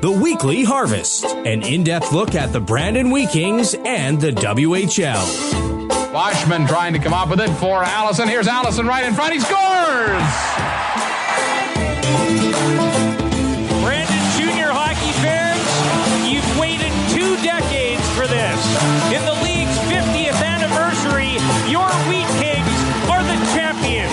The Weekly Harvest, an in-depth look at the Brandon Wheat Kings and the WHL. Washman trying to come up with it for Allison. Here's Allison right in front. He scores! Brandon Junior hockey fans, you've waited 2 decades for this. In the league's 50th anniversary, your Wheat Kings are the champions.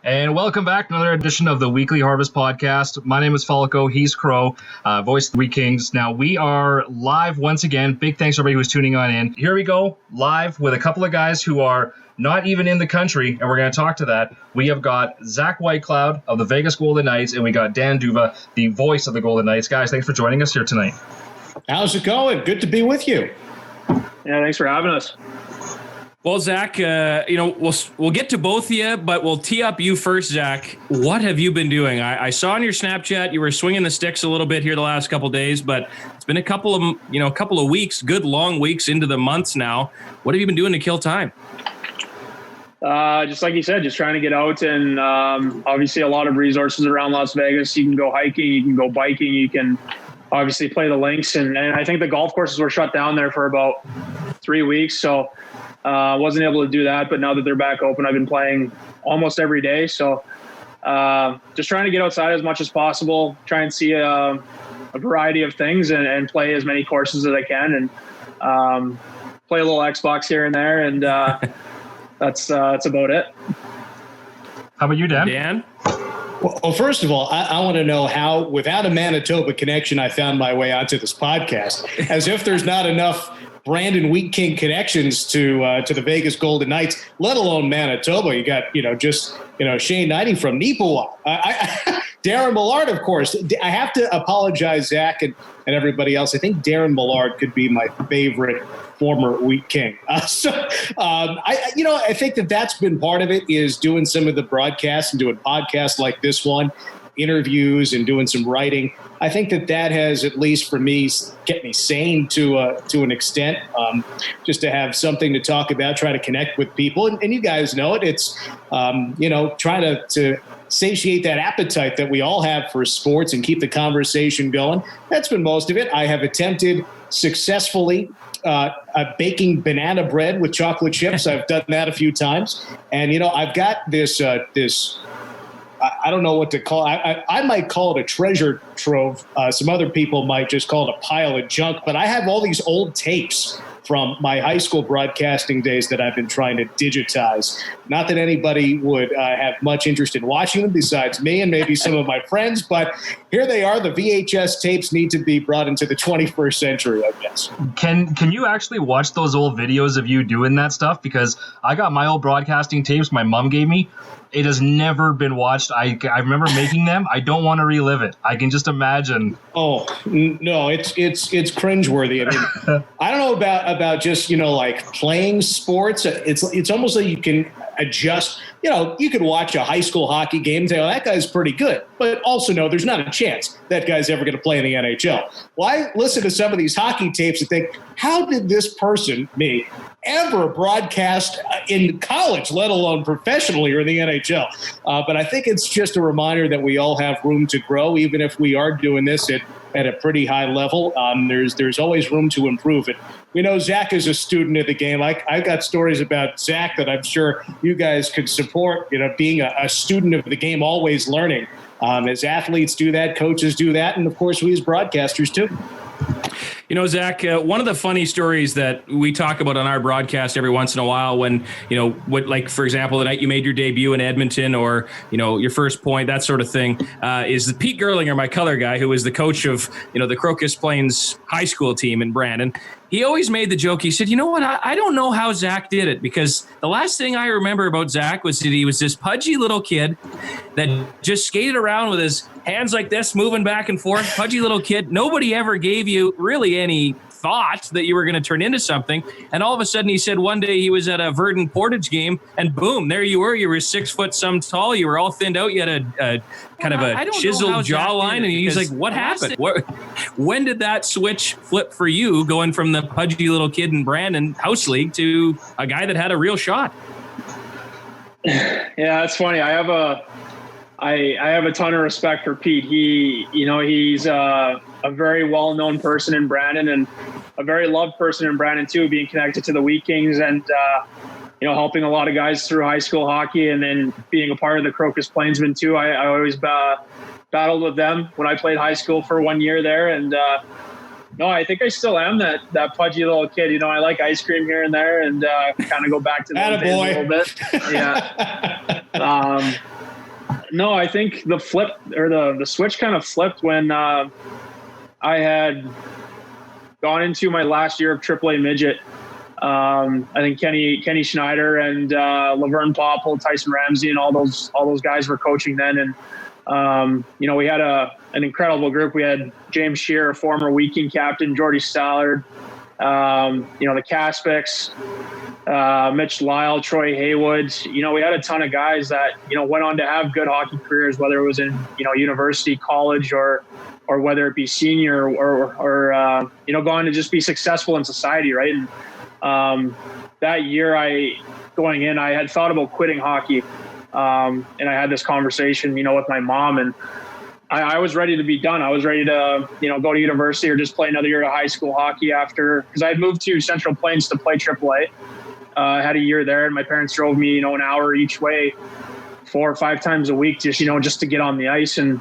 And welcome back to another edition of the Weekly Harvest Podcast. My name is Falko. He's Crowe, voice of the Wheat Kings. Now, we are live once again. Big thanks to everybody who's tuning on in. Here we go, live with a couple of guys who are not even in the country, and we're going to talk to that. We have got Zach Whitecloud of the Vegas Golden Knights, and we got Dan Duva, the voice of the Golden Knights. Guys, thanks for joining us here tonight. How's it going? Good to be with you. Yeah, thanks for having us. Well, Zach, we'll get to both of you, but we'll tee up you first, Zach. What have you been doing? I saw on your Snapchat you were swinging the sticks a little bit here the last couple of days, but it's been a couple of weeks, good long weeks into the months now. What have you been doing to kill time? Just like you said, just trying to get out, and obviously a lot of resources around Las Vegas. You can go hiking, you can go biking, you can obviously play the links, and I think the golf courses were shut down there for about 3 weeks, so wasn't able to do that. But now that they're back open, I've been playing almost every day, so just trying to get outside as much as possible, try and see a variety of things, and play as many courses as I can, and play a little Xbox here and there, and that's about it. How about you, Dan? Dan? Well, first of all, I want to know how, without a Manitoba connection, I found my way onto this podcast. As if there's not enough Brandon Wheat King connections to the Vegas Golden Knights, let alone Manitoba. You got, Shane Knighting from Neepawa. Darren Millard, of course. I have to apologize, Zach, and everybody else. I think Darren Millard could be my favorite former Wheat King. I think that's been part of it, is doing some of the broadcasts and doing podcasts like this one, interviews and doing some writing. I think that has, at least for me, kept me sane to an extent, just to have something to talk about, try to connect with people. And you guys know it. It's, try to satiate that appetite that we all have for sports and keep the conversation going. That's been most of it. I have attempted successfully baking banana bread with chocolate chips. I've done that a few times. And, I've got this I don't know what to call it. I might call it a treasure trove. Some other people might just call it a pile of junk. But I have all these old tapes from my high school broadcasting days that I've been trying to digitize. Not that anybody would have much interest in watching them besides me and maybe some of my friends, but here they are. The VHS tapes need to be brought into the 21st century, I guess. Can you actually watch those old videos of you doing that stuff? Because I got my old broadcasting tapes my mom gave me. It has never been watched. I remember making them. I don't want to relive it. I can just imagine. Oh no, it's cringeworthy. I mean, I don't know about just like playing sports. It's almost like you can adjust. You could watch a high school hockey game and say, "Oh, that guy's pretty good," but also know there's not a chance that guy's ever going to play in the NHL. Well, I listen to some of these hockey tapes and think, how did this person, me, ever broadcast in college, let alone professionally or in the NHL? But I think it's just a reminder that we all have room to grow, even if we are doing this at a pretty high level. There's always room to improve it. We know Zach is a student of the game. I got stories about Zach that I'm sure you guys could support, being a student of the game, always learning. As athletes do that, coaches do that, and of course we as broadcasters too. Zach, one of the funny stories that we talk about on our broadcast every once in a while when, for example, the night you made your debut in Edmonton or, your first point, that sort of thing, is the Pete Gerlinger, my color guy, who was the coach of, the Crocus Plains high school team in Brandon. He always made the joke. He said, I don't know how Zach did it, because the last thing I remember about Zach was that he was this pudgy little kid that just skated around with his hands like this, moving back and forth, pudgy little kid. Nobody ever gave you really any thought that you were going to turn into something. And all of a sudden, he said one day he was at a Verdun Portage game, and boom, there you were. You were 6 foot some tall. You were all thinned out. You had a kind of a chiseled jawline, and he's like, "What happened? When did that switch flip for you, going from the pudgy little kid in Brandon House League to a guy that had a real shot?" Yeah, it's funny. I I have a ton of respect for Pete. He's a very well-known person in Brandon and a very loved person in Brandon too, being connected to the Wheat Kings and, helping a lot of guys through high school hockey and then being a part of the Crocus Plainsmen too. I always battled with them when I played high school for 1 year there. And, no, I think I still am that pudgy little kid. I like ice cream here and there and kind of go back to those days a little bit. Yeah. No, I think the flip or the switch kind of flipped when I had gone into my last year of AAA midget. I think Kenny Schneider and Laverne Popple, Tyson Ramsey, and all those guys were coaching then. And we had an incredible group. We had James Shear, a former Wheat King captain, Jordy Stallard, the Caspics, Mitch Lyle, Troy Haywood. We had a ton of guys that, went on to have good hockey careers, whether it was in, university, college, or whether it be senior or go on to just be successful in society. Right. And that year I had thought about quitting hockey. And I had this conversation, with my mom, and I was ready to be done. I was ready to, go to university or just play another year of high school hockey because I had moved to Central Plains to play AAA. I had a year there, and my parents drove me, an hour each way 4 or 5 times a week, just to get on the ice and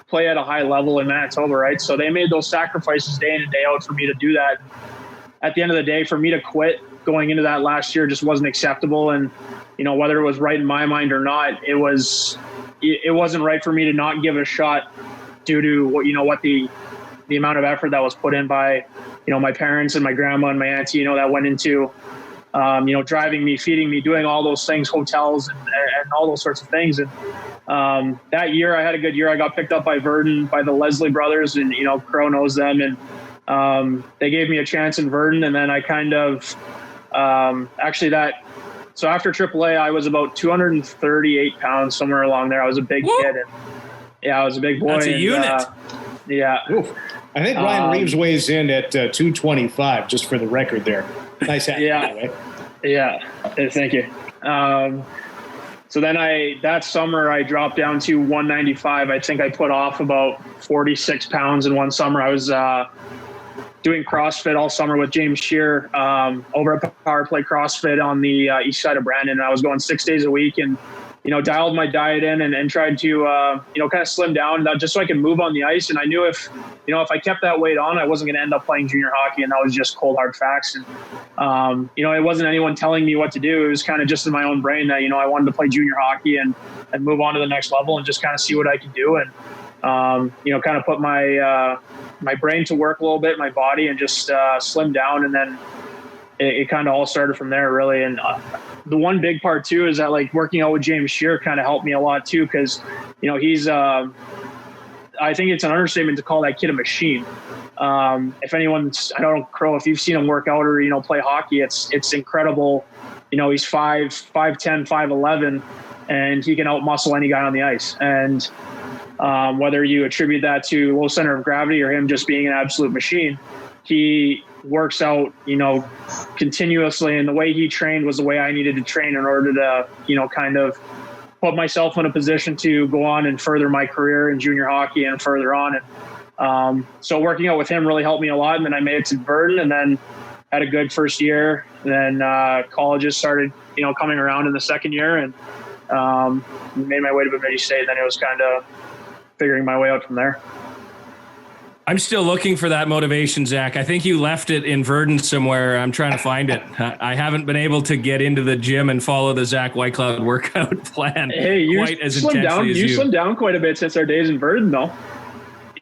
play at a high level in Manitoba, right? So they made those sacrifices day in and day out for me to do that. At the end of the day, for me to quit going into that last year just wasn't acceptable. And, whether it was right in my mind or not, it wasn't right for me to not give it a shot due to what the amount of effort that was put in by, my parents and my grandma and my auntie, that went into, driving me, feeding me, doing all those things, hotels and all those sorts of things. And that year I had a good year. I got picked up by Verdun, by the Leslie brothers, and, Crowe knows them. And they gave me a chance in Verdun. And then I kind of so after AAA, I was about 238 pounds, somewhere along there. I was a big kid. And I was a big boy. That's a unit. Yeah. Oof. I think Ryan Reeves weighs in at 225, just for the record there. Nice hat. Yeah. Yeah. Thank you. So then that summer I dropped down to 195. I think I put off about 46 pounds in one summer. I was doing CrossFit all summer with James Shear over at Power Play CrossFit on the east side of Brandon. And I was going 6 days a week and, dialed my diet in and tried to, kind of slim down just so I could move on the ice. And I knew if I kept that weight on, I wasn't going to end up playing junior hockey. And that was just cold, hard facts. And, it wasn't anyone telling me what to do. It was kind of just in my own brain that, I wanted to play junior hockey and move on to the next level and just kind of see what I could do. And, kind of put my brain to work a little bit, my body, and just slim down. And then it kind of all started from there, really. And the one big part too is that working out with James Shear kind of helped me a lot too, because he's I think it's an understatement to call that kid a machine. If anyone's, I don't know, Crowe, if you've seen him work out or play hockey, it's incredible. He's 5'10", 5'11", and he can outmuscle any guy on the ice. And whether you attribute that to low center of gravity or him just being an absolute machine, he works out, continuously. And the way he trained was the way I needed to train in order to, kind of put myself in a position to go on and further my career in junior hockey and further on. And so working out with him really helped me a lot. And then I made it to Verdun and then had a good first year. And then colleges started, coming around in the second year and made my way to Bemidji State. And then it was kind of figuring my way out from there. I'm still looking for that motivation, Zach. I think you left it in Verdun somewhere. I'm trying to find it. I haven't been able to get into the gym and follow the Zach Whitecloud workout plan quite as intensely as you. You slimmed down quite a bit since our days in Verdun, though.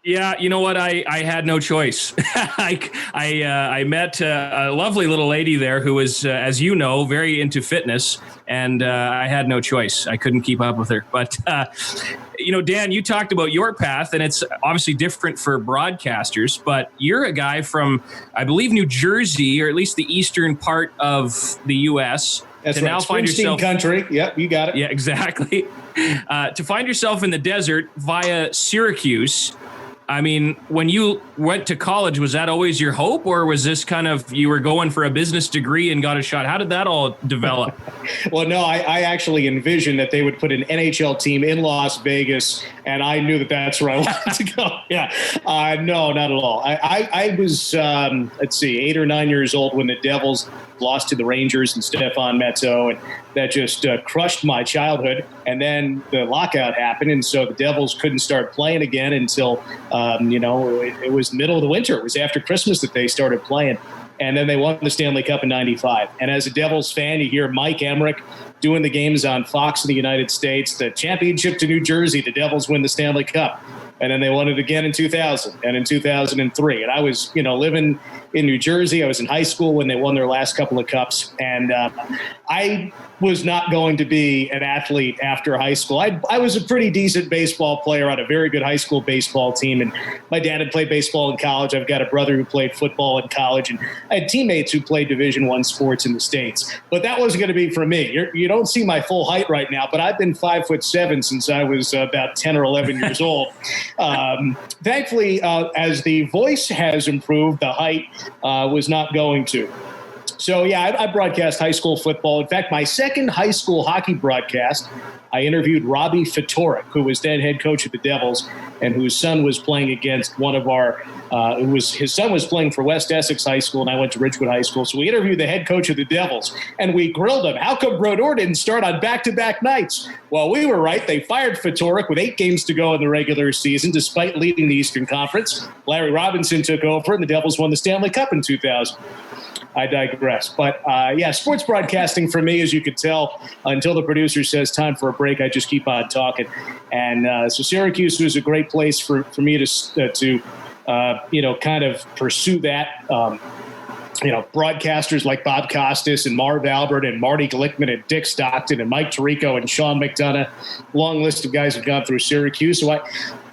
Yeah, you know what? I had no choice. I met a lovely little lady there who was, as you know, very into fitness, and I had no choice. I couldn't keep up with her. But, Dan, you talked about your path, and it's obviously different for broadcasters, but you're a guy from, I believe, New Jersey, or at least the eastern part of the U.S. That's to right. now find yourself country. Yep, you got it. Yeah, exactly. To find yourself in the desert via Syracuse. I mean, when you went to college, was that always your hope, or was this kind of you were going for a business degree and got a shot? How did that all develop? Well, no, I actually envisioned that they would put an NHL team in Las Vegas, and I knew that that's where I wanted to go. Yeah, no, not at all. I was, 8 or 9 years old when the Devils lost to the Rangers and Stefan Metzo, and that just crushed my childhood. And then the lockout happened, and so the Devils couldn't start playing again until, it was the middle of the winter. It was after Christmas that they started playing. And then they won the Stanley Cup in '95. And as a Devils fan, you hear Mike Emmerich doing the games on Fox in the United States, the championship to New Jersey, the Devils win the Stanley Cup. And then they won it again in 2000 and in 2003. And I was, living in New Jersey. I was in high school when they won their last couple of cups. And I was not going to be an athlete after high school. I was a pretty decent baseball player on a very good high school baseball team. And my dad had played baseball in college. I've got a brother who played football in college. And I had teammates who played Division I sports in the States. But that wasn't going to be for me. You don't see my full height right now, but I've been 5'7" since I was about 10 or 11 years old. Thankfully, as the voice has improved, the height was not going to. So, yeah, I broadcast high school football. In fact, my second high school hockey broadcast, I interviewed Robbie Fatorik, who was then head coach of the Devils and whose son was playing against one of our his son was playing for West Essex High School, and I went to Ridgewood High School. So we interviewed the head coach of the Devils, and we grilled him. How come Brodeur didn't start on back-to-back nights? Well, we were right. They fired Fatorik with 8 games to go in the regular season, despite leading the Eastern Conference. Larry Robinson took over, and the Devils won the Stanley Cup in 2000. I digress. But, sports broadcasting for me, as you could tell, until the producer says time for a break, I just keep on talking. And so Syracuse was a great place for me to kind of pursue that. Broadcasters like Bob Costas and Marv Albert and Marty Glickman and Dick Stockton and Mike Tirico and Sean McDonough, long list of guys who've gone through Syracuse. So I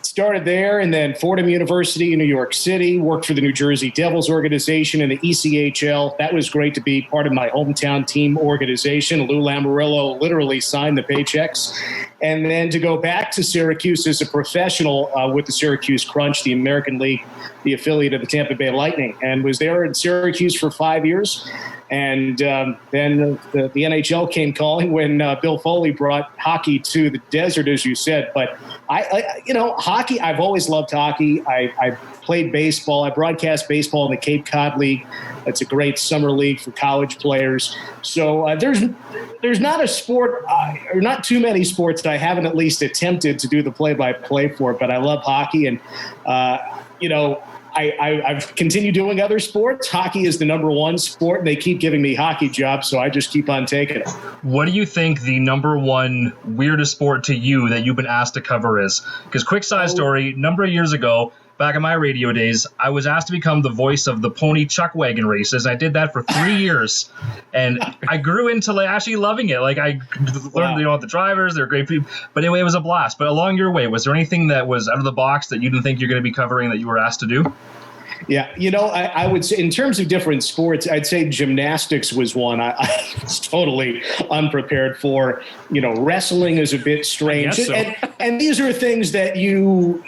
started there, and then Fordham University in New York City, worked for the New Jersey Devils organization in the ECHL. That was great to be part of my hometown team organization. Lou Lamoriello literally signed the paychecks. And then to go back to Syracuse as a professional with the Syracuse Crunch, the American League, the affiliate of the Tampa Bay Lightning, and was there in Syracuse for 5 years. And then the NHL came calling when Bill Foley brought hockey to the desert, as you said. But hockey, I've always loved hockey. I played baseball. I broadcast baseball in the Cape Cod League. It's a great summer league for college players. So there's not a sport or not too many sports that I haven't at least attempted to do the play-by-play for. But I love hockey, and I've continued doing other sports. Hockey is the number one sport, and they keep giving me hockey jobs, so I just keep on taking it. What do you think the number one weirdest sport to you that you've been asked to cover is? Because quick side story, a number of years ago, back in my radio days, I was asked to become the voice of the pony chuck wagon races. I did that for 3 years, and I grew into actually loving it. Like I learned, the drivers, they're great people. But anyway, it was a blast. But along your way, was there anything that was out of the box that you didn't think you're going to be covering that you were asked to do? Yeah, I would say in terms of different sports, I'd say gymnastics was one I was totally unprepared for. Wrestling is a bit strange. So. And these are things that you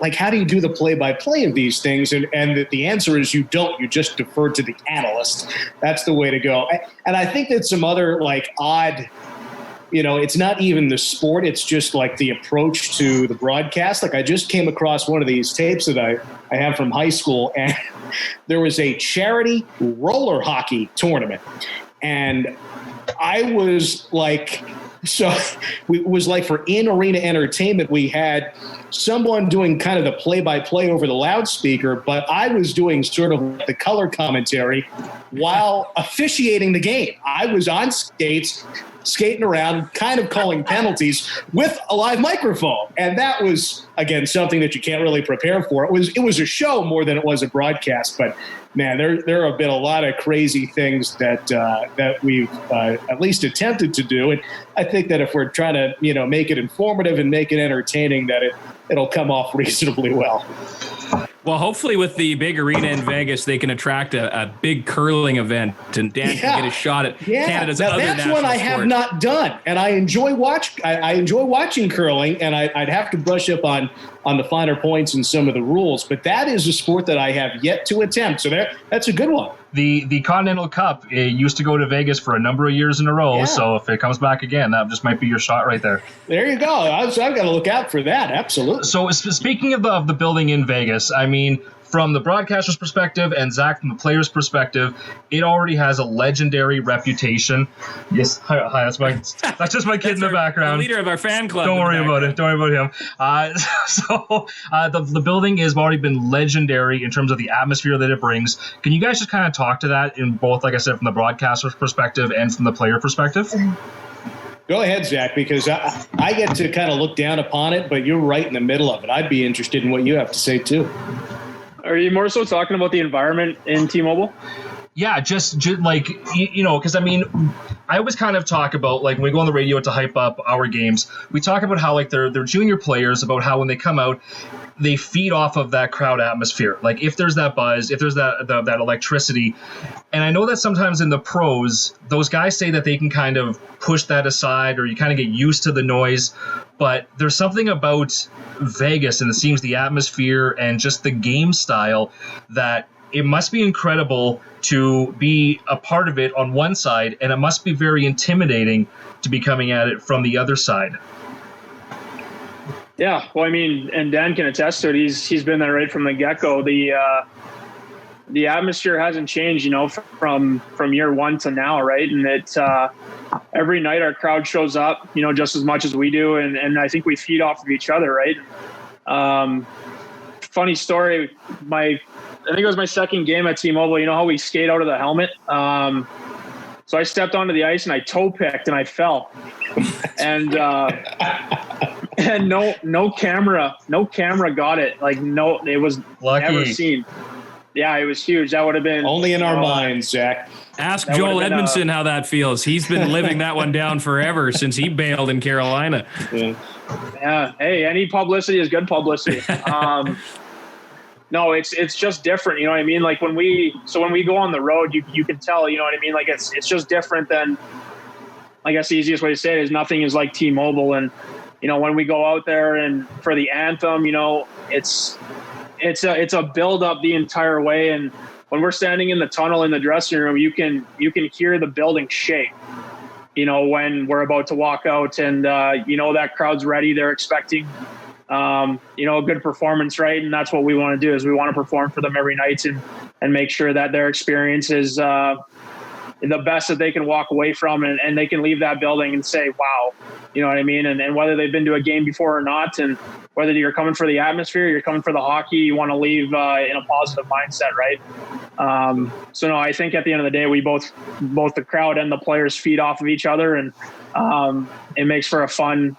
like, how do you do the play-by-play of these things? And the answer is you don't. You just defer to the analyst. That's the way to go. And I think that some other odd – it's not even the sport. It's just like the approach to the broadcast. Like I just came across one of these tapes that I have from high school, and there was a charity roller hockey tournament. And I was like, it was like for in-arena entertainment, we had someone doing kind of the play-by-play over the loudspeaker, but I was doing sort of the color commentary while officiating the game. I was on skates, skating around, kind of calling penalties with a live microphone. And that was, again, something that you can't really prepare for. It was a show more than it was a broadcast. But, man, there have been a lot of crazy things that we've at least attempted to do. And I think that if we're trying to, make it informative and make it entertaining, that it'll come off reasonably well. Well, hopefully with the big arena in Vegas, they can attract a big curling event, and Dan can get a shot at Canada's other national That's what I have not done, and I enjoy watching curling, and I'd have to brush up on on the finer points and some of the rules. But that is a sport that I have yet to attempt. So that's a good one. The Continental Cup, it used to go to Vegas for a number of years in a row. Yeah. So if it comes back again, that just might be your shot right there. There you go. I've got to look out for that. Absolutely. So speaking of the building in Vegas, I mean, from the broadcaster's perspective and Zach from the player's perspective, it already has a legendary reputation. Yes, hi, that's just my kid in the background. The leader of our fan club. Don't worry about it. Don't worry about him. The building has already been legendary in terms of the atmosphere that it brings. Can you guys just kind of talk to that in both, like I said, from the broadcaster's perspective and from the player perspective? Go ahead, Zach, because I get to kind of look down upon it, but you're right in the middle of it. I'd be interested in what you have to say, too. Are you more so talking about the environment in T-Mobile? Yeah, just like, because I mean, I always kind of talk about, like, when we go on the radio to hype up our games, we talk about how, like, they're junior players, about how when they come out, they feed off of that crowd atmosphere. Like, if there's that buzz, if there's that electricity. And I know that sometimes in the pros, those guys say that they can kind of push that aside, or you kind of get used to the noise. But there's something about Vegas, and it seems the atmosphere and just the game style, that it must be incredible to be a part of it on one side, and it must be very intimidating to be coming at it from the other side. Yeah, well, I mean, and Dan can attest to it. He's been there right from the get-go. The atmosphere hasn't changed, from year one to now, right? And it's every night our crowd shows up, just as much as we do, and I think we feed off of each other, right? Funny story, I think it was my second game at T-Mobile. You know how we skate out of the helmet? So I stepped onto the ice and I toe picked and I fell. And and no camera got it. Like, no, it was Lucky. Never seen. Yeah, it was huge. That would have been only in our minds, Zach. Ask Joel Edmondson how that feels. He's been living that one down forever since he bailed in Carolina. Yeah. Hey, any publicity is good publicity. No, it's just different. You know what I mean? Like when we go on the road, you can tell, you know what I mean? Like it's just different than, I guess the easiest way to say it is nothing is like T-Mobile. And, when we go out there and for the anthem, it's a build up the entire way. And when we're standing in the tunnel in the dressing room, you can hear the building shake, when we're about to walk out, and, that crowd's ready. They're expecting, a good performance, right? And that's what we want to do, is we want to perform for them every night and make sure that their experience is the best that they can walk away from, and they can leave that building and say, wow, you know what I mean? And whether they've been to a game before or not, and whether you're coming for the atmosphere, you're coming for the hockey, you want to leave in a positive mindset, right? So no, I think at the end of the day, we both the crowd and the players feed off of each other, and it makes for a fun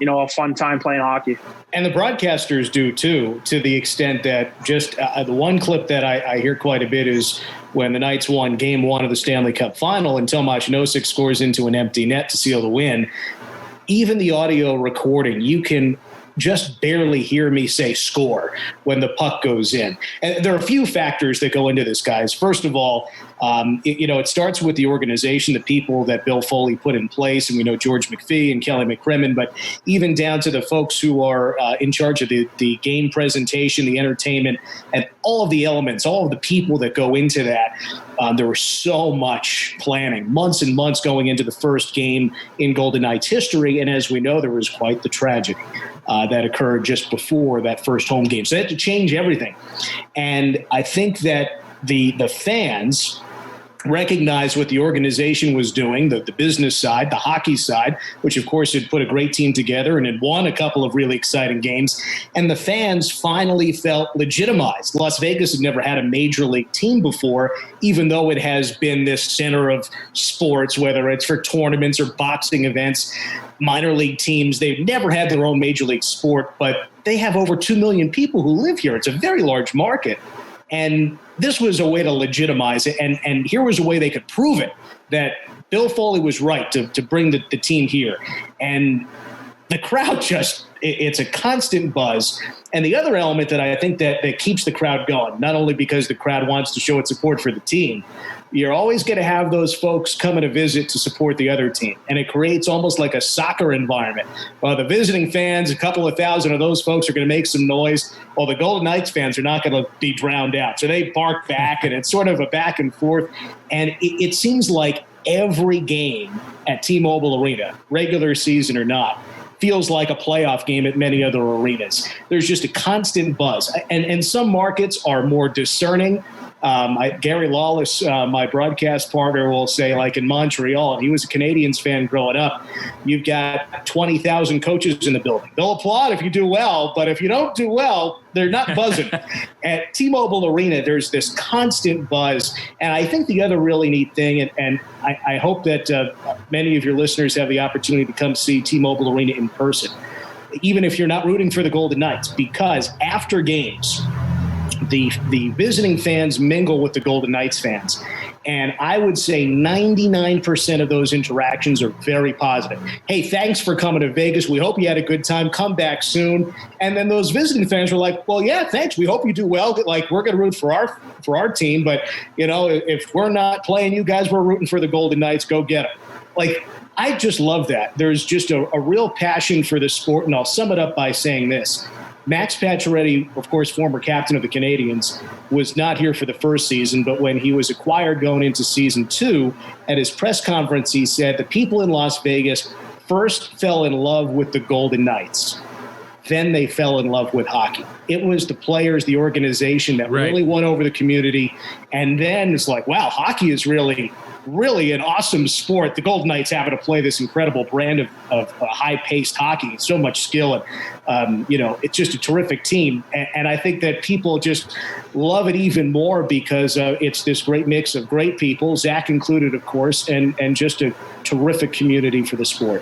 time playing hockey. And the broadcasters do too, to the extent that just the one clip that I hear quite a bit is when the Knights won Game 1 of the Stanley Cup Final and Tomáš Nosek scores into an empty net to seal the win. Even the audio recording, you can just barely hear me say score when the puck goes in. And there are a few factors that go into this, guys. First of all, it starts with the organization, the people that Bill Foley put in place, and we know George McPhee and Kelly McCrimmon, but even down to the folks who are in charge of the game presentation, the entertainment, and all of the elements, all of the people that go into that. There was so much planning, months and months going into the first game in Golden Knights history, and as we know, there was quite the tragedy that occurred just before that first home game. So they had to change everything. And I think that the fans recognized what the organization was doing, the business side, the hockey side, which of course had put a great team together and had won a couple of really exciting games. And the fans finally felt legitimized. Las Vegas had never had a major league team before, even though it has been this center of sports, whether it's for tournaments or boxing events, minor league teams. They've never had their own major league sport, but they have over 2 million people who live here. It's a very large market. And this was a way to legitimize it. And here was a way they could prove it, that Bill Foley was right to bring the team here. And the crowd just It's a constant buzz. And the other element that I think that keeps the crowd going, not only because the crowd wants to show its support for the team, you're always going to have those folks coming to visit to support the other team. And it creates almost like a soccer environment. Well, the visiting fans, a couple of thousand of those folks are going to make some noise. Well, the Golden Knights fans are not going to be drowned out. So they bark back, and it's sort of a back and forth. And it seems like every game at T-Mobile Arena, regular season or not, feels like a playoff game at many other arenas. There's just a constant buzz. And some markets are more discerning. Gary Lawless, my broadcast partner, will say, like in Montreal, he was a Canadiens fan growing up, you've got 20,000 coaches in the building. They'll applaud if you do well, but if you don't do well, they're not buzzing. At T-Mobile Arena, there's this constant buzz. And I think the other really neat thing, and I hope that many of your listeners have the opportunity to come see T-Mobile Arena in person, even if you're not rooting for the Golden Knights, because after games, the visiting fans mingle with the Golden Knights fans. And I would say 99% of those interactions are very positive. Hey, thanks for coming to Vegas. We hope you had a good time. Come back soon. And then those visiting fans were like, well, yeah, thanks. We hope you do well. Like, we're going to root for our team. But, you know, if we're not playing you guys, we're rooting for the Golden Knights. Go get them. Like, I just love that. There's just a real passion for the sport. And I'll sum it up by saying this. Max Pacioretty, of course, former captain of the Canadiens, was not here for the first season, but when he was acquired going into season 2, at his press conference, he said the people in Las Vegas first fell in love with the Golden Knights. Then they fell in love with hockey. It was the players, the organization that really won over the community. And then it's like, wow, hockey is really an awesome sport. The Golden Knights happen to play this incredible brand of high-paced hockey, so much skill, and it's just a terrific team. And I think that people just love it even more because it's this great mix of great people, Zach included, of course, and just a terrific community for the sport.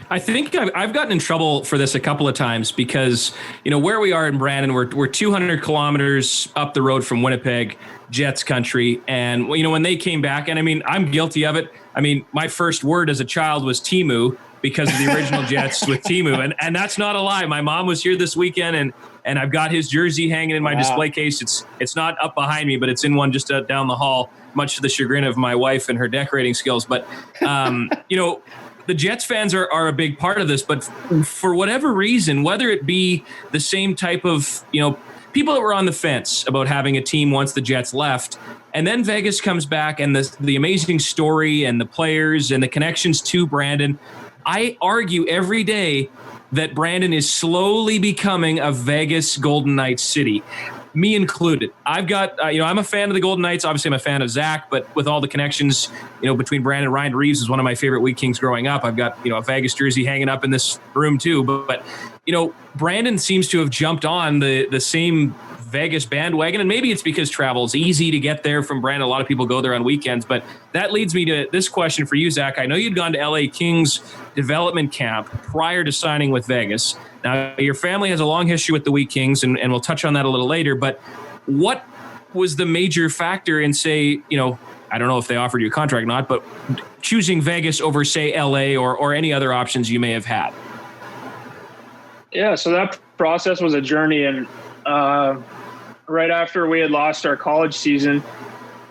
I think I've gotten in trouble for this a couple of times because, where we are in Brandon, we're 200 kilometers up the road from Winnipeg, Jets country. And, when they came back, and I mean, I'm guilty of it. I mean, my first word as a child was Timu because of the original Jets with Timu. And that's not a lie. My mom was here this weekend and I've got his jersey hanging in my display case. It's not up behind me, but it's in one just down the hall, much to the chagrin of my wife and her decorating skills. But, the Jets fans are a big part of this, but for whatever reason, whether it be the same type of, people that were on the fence about having a team once the Jets left, and then Vegas comes back and the amazing story and the players and the connections to Brandon, I argue every day that Brandon is slowly becoming a Vegas Golden Knights city. Me included. I've got, I'm a fan of the Golden Knights. Obviously, I'm a fan of Zach, but with all the connections, between Brandon and Ryan Reeves is one of my favorite Wheat Kings growing up. I've got, a Vegas jersey hanging up in this room too. But Brandon seems to have jumped on the same Vegas bandwagon, and maybe it's because travel's easy to get there from Brandon. A lot of people go there on weekends, but that leads me to this question for you, Zach. I know you'd gone to LA Kings development camp prior to signing with Vegas. Now, your family has a long history with the Wheat Kings, and we'll touch on that a little later, but what was the major factor in, say, I don't know if they offered you a contract or not, but choosing Vegas over, say, LA or any other options you may have had? Yeah, so that process was a journey, and right after we had lost our college season,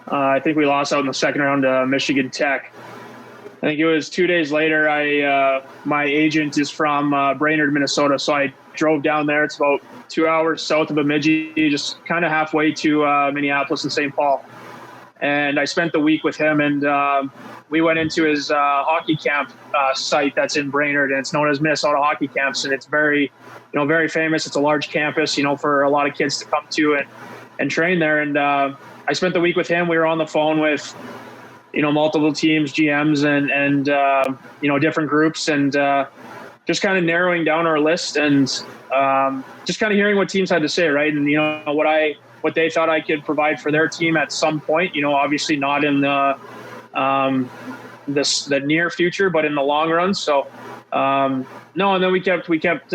I think we lost out in the second round to Michigan Tech. I think it was 2 days later, my agent is from Brainerd, Minnesota, so I drove down there. It's about 2 hours south of Bemidji, just kind of halfway to Minneapolis and St. Paul. And I spent the week with him, and we went into his hockey camp site that's in Brainerd, and it's known as Minnesota Hockey Camps, and it's very famous. It's a large campus, for a lot of kids to come to and train there. And I spent the week with him. We were on the phone with, multiple teams, GMs, and different groups, and just kind of narrowing down our list and just kind of hearing what teams had to say, right? And what they thought I could provide for their team at some point. Obviously not in the near future, but in the long run. So and then we kept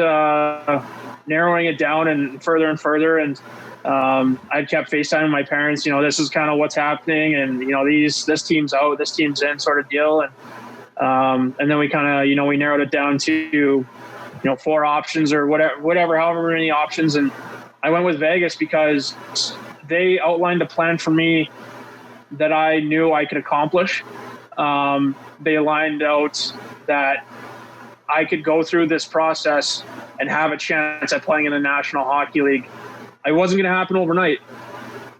narrowing it down and further, and I kept FaceTiming my parents, this is kind of what's happening, and this team's out, this team's in, sort of deal. And then we kind of, we narrowed it down to 4 options or whatever, however many options. And I went with Vegas because they outlined a plan for me that I knew I could accomplish. They lined out that I could go through this process and have a chance at playing in the National Hockey League. It wasn't going to happen overnight.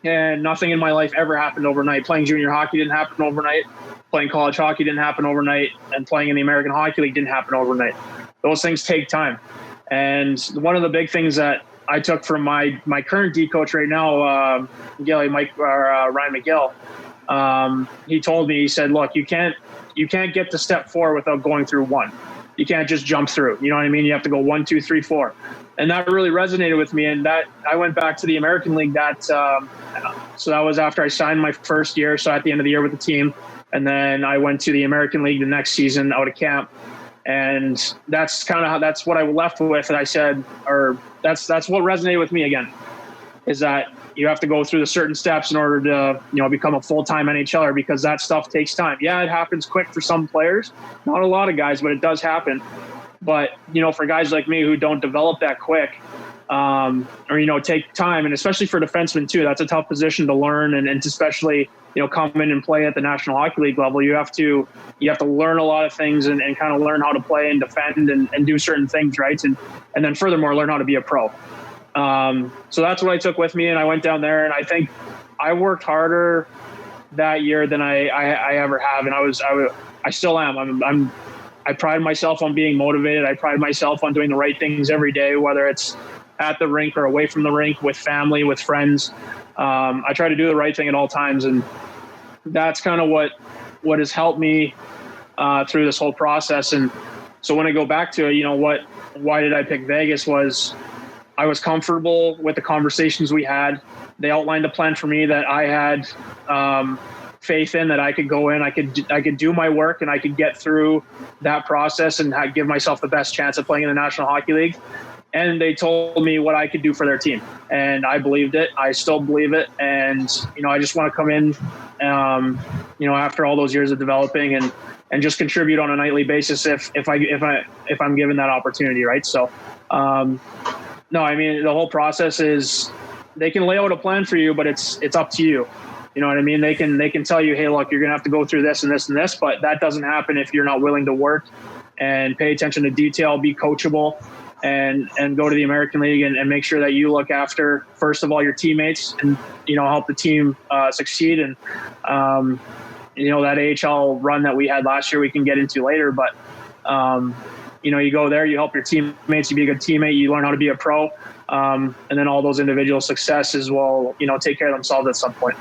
And nothing in my life ever happened overnight. Playing junior hockey didn't happen overnight. Playing college hockey didn't happen overnight. And playing in the American Hockey League didn't happen overnight. Those things take time. And one of the big things that I took from my current D coach right now, Ryan McGill, he told me, he said, look, you can't get to step 4 without going through 1. You can't just jump through. You know what I mean? You have to go 1, 2, 3, 4. And that really resonated with me. And that I went back to the American League so that was after I signed my first year. So at the end of the year with the team. And then I went to the American League the next season out of camp. And that's kind of that's what I left with. And I said, or that's what resonated with me again, is that you have to go through the certain steps in order to, become a full-time NHLer, because that stuff takes time. Yeah, it happens quick for some players, not a lot of guys, but it does happen. But, for guys like me who don't develop that quick, or, take time, and especially for defensemen too, that's a tough position to learn. And especially, come in and play at the National Hockey League level, you have to learn a lot of things and kind of learn how to play and defend and do certain things, right? And then furthermore, learn how to be a pro. So that's what I took with me, and I went down there, and I think I worked harder that year than I ever have. And I still am. I pride myself on being motivated. I pride myself on doing the right things every day, whether it's at the rink or away from the rink, with family, with friends. I try to do the right thing at all times. And that's kind of what has helped me through this whole process. And so when I go back to it, why did I pick Vegas was I was comfortable with the conversations we had. They outlined a plan for me that I had faith in, that I could go in, I could do my work, and I could get through that process and give myself the best chance of playing in the National Hockey League. And they told me what I could do for their team, and I believed it. I still believe it. And, I just want to come in, after all those years of developing and just contribute on a nightly basis if I'm given that opportunity. Right. So, no, I mean, the whole process is, they can lay out a plan for you, but it's up to you. You know what I mean? They can tell you, hey, look, you're going to have to go through this and this and this, but that doesn't happen if you're not willing to work and pay attention to detail, be coachable, and go to the American League and make sure that you look after, first of all, your teammates and, help the team succeed. And, that AHL run that we had last year, we can get into later, but, you go there, you help your teammates, you be a good teammate, you learn how to be a pro. And then all those individual successes will, take care of themselves at some point.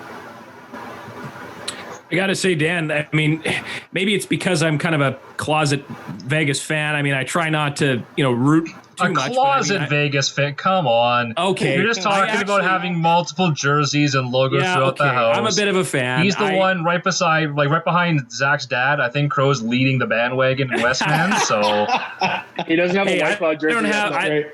I got to say, Dan, I mean, maybe it's because I'm kind of a closet Vegas fan. I mean, I try not to, root too much. Closet Vegas fan? Come on. Okay. You're just talking about having multiple jerseys and logos throughout the house. I'm a bit of a fan. He's the one right behind Zach's dad. I think Crowe's leading the bandwagon in Westman, so. He doesn't have a Whitecloud jersey.